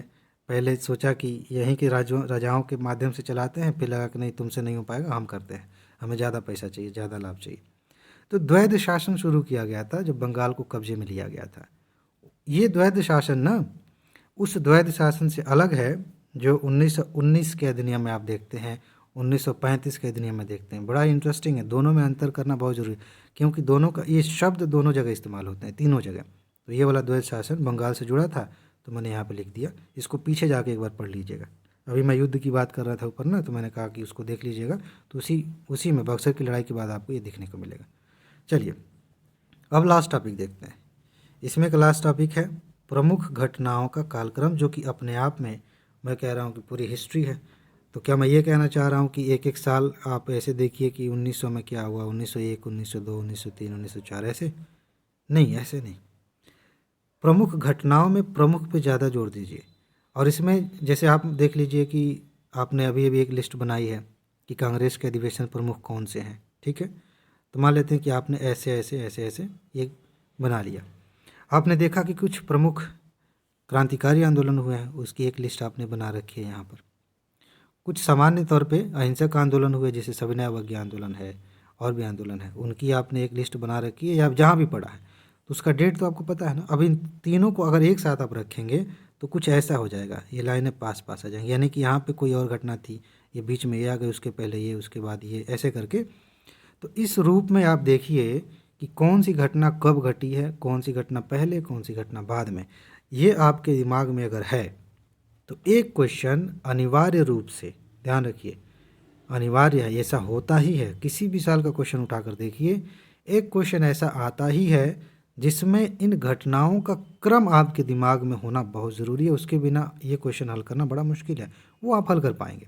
पहले सोचा कि यहीं के राजाओं के माध्यम से चलाते हैं, फिर लगा कि नहीं, तुमसे नहीं हो पाएगा, हम करते हैं, हमें ज़्यादा पैसा चाहिए, ज़्यादा लाभ चाहिए। तो द्वैध शासन शुरू किया गया था जब बंगाल को कब्जे में लिया गया था। ये द्वैध शासन ना उस द्वैध शासन से अलग है जो 1919 के अधिनियम में आप देखते हैं, 1935 के अधिनियम में देखते हैं। बड़ा इंटरेस्टिंग है, दोनों में अंतर करना बहुत ज़रूरी है, क्योंकि दोनों का ये शब्द दोनों जगह इस्तेमाल होते हैं, तीनों जगह। तो ये वाला द्वैध शासन बंगाल से जुड़ा था, तो मैंने यहाँ पे लिख दिया। इसको पीछे जाके एक बार पढ़ लीजिएगा। अभी मैं युद्ध की बात कर रहा था ऊपर ना, तो मैंने कहा कि उसको देख लीजिएगा, तो उसी में बक्सर की लड़ाई के बाद आपको ये दिखने को मिलेगा। चलिए, अब लास्ट टॉपिक देखते हैं। इसमें का लास्ट टॉपिक है प्रमुख घटनाओं का कालक्रम, जो कि अपने आप में मैं कह रहा हूँ कि पूरी हिस्ट्री है। तो क्या मैं ये कहना चाह रहा हूँ कि एक एक साल आप ऐसे देखिए कि 1900 में क्या हुआ, 1901, 1902, 1903, 1904, ऐसे नहीं, ऐसे नहीं। प्रमुख घटनाओं में प्रमुख पे ज़्यादा जोर दीजिए। और इसमें जैसे आप देख लीजिए कि आपने अभी अभी एक लिस्ट बनाई है कि कांग्रेस के अधिवेशन प्रमुख कौन से हैं, ठीक है। तो मान लेते हैं कि आपने ऐसे ऐसे ऐसे ऐसे ये बना लिया। आपने देखा कि कुछ प्रमुख क्रांतिकारी आंदोलन हुए हैं, उसकी एक लिस्ट आपने बना रखी है यहाँ पर। कुछ सामान्य तौर पे अहिंसक आंदोलन हुए, जैसे सविनय अवज्ञा आंदोलन है, और भी आंदोलन है, उनकी आपने एक लिस्ट बना रखी है, या जहाँ भी पड़ा है तो उसका डेट तो आपको पता है ना। अब इन तीनों को अगर एक साथ आप रखेंगे तो कुछ ऐसा हो जाएगा, ये लाइनें पास पास आ जाएंगी, यानी कि यहाँ पे कोई और घटना थी, ये बीच में ये आ गई, उसके पहले ये, उसके बाद ये, ऐसे करके। तो इस रूप में आप देखिए कि कौन सी घटना कब घटी है, कौन सी घटना पहले, कौन सी घटना बाद में, ये आपके दिमाग में अगर है तो एक क्वेश्चन अनिवार्य रूप से, ध्यान रखिए, अनिवार्य है, ऐसा होता ही है। किसी भी साल का क्वेश्चन उठाकर देखिए, एक क्वेश्चन ऐसा आता ही है जिसमें इन घटनाओं का क्रम आपके दिमाग में होना बहुत ज़रूरी है। उसके बिना ये क्वेश्चन हल करना बड़ा मुश्किल है, वो आप हल कर पाएंगे।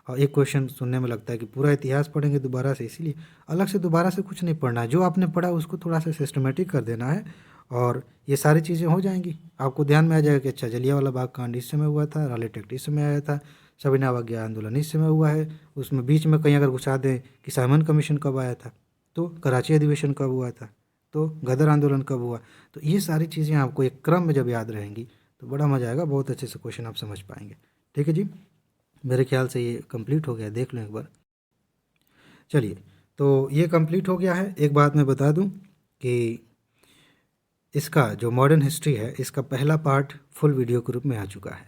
और एक क्वेश्चन सुनने में लगता है कि पूरा इतिहास पढ़ेंगे दोबारा से, इसीलिए अलग से दोबारा से कुछ नहीं पढ़ना है। जो आपने पढ़ा उसको थोड़ा सा सिस्टमेटिक कर देना है, और ये सारी चीज़ें हो जाएंगी। आपको ध्यान में आ जाएगा कि अच्छा, जलियांवाला बाग कांड इस समय हुआ था, रॉलेट एक्ट इस समय आया था, सविनय अवज्ञा आंदोलन इस समय हुआ है। उसमें बीच में कहीं अगर घुसा दें कि साइमन कमीशन कब आया था, तो कराची अधिवेशन कब हुआ था, तो गदर आंदोलन कब हुआ, तो ये सारी चीज़ें आपको एक क्रम में जब याद रहेंगी तो बड़ा मज़ा आएगा, बहुत अच्छे से क्वेश्चन आप समझ पाएंगे। ठीक है जी, मेरे ख्याल से ये कंप्लीट हो गया, देख लो एक बार। चलिए, तो ये कंप्लीट हो गया है। एक बात मैं बता दूं कि इसका जो मॉडर्न हिस्ट्री है, इसका पहला पार्ट फुल वीडियो के रूप में आ चुका है।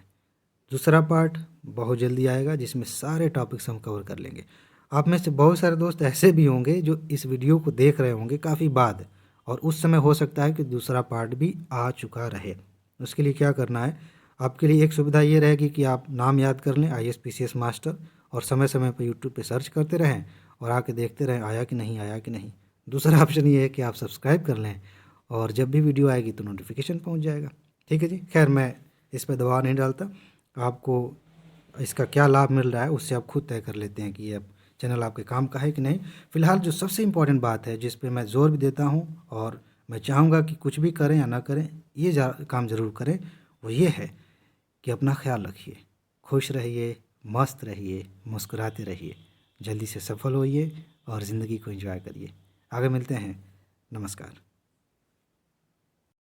दूसरा पार्ट बहुत जल्दी आएगा जिसमें सारे टॉपिक्स हम कवर कर लेंगे। आप में से बहुत सारे दोस्त ऐसे भी होंगे जो इस वीडियो को देख रहे होंगे काफ़ी बाद, और उस समय हो सकता है कि दूसरा पार्ट भी आ चुका रहे। उसके लिए क्या करना है, आपके लिए एक सुविधा ये रहेगी कि आप नाम याद कर लें IAS PCS मास्टर, और समय समय पर यूट्यूब पे सर्च करते रहें और आके देखते रहें आया कि नहीं, आया कि नहीं। दूसरा ऑप्शन ये है कि आप सब्सक्राइब कर लें, और जब भी वीडियो आएगी तो नोटिफिकेशन पहुंच जाएगा। ठीक है जी, खैर मैं इस पर दबाव नहीं डालता। आपको इसका क्या लाभ मिल रहा है उससे आप खुद तय कर लेते हैं कि ये चैनल आपके काम का है कि नहीं। फ़िलहाल जो सबसे इम्पोर्टेंट बात है जिस पे मैं ज़ोर भी देता हूँ, और मैं चाहूँगा कि कुछ भी करें या ना करें, ये काम ज़रूर करें, वो ये है कि अपना ख्याल रखिए, खुश रहिए, मस्त रहिए, मुस्कुराते रहिए, जल्दी से सफल होइए और ज़िंदगी को एंजॉय करिए। आगे मिलते हैं। नमस्कार।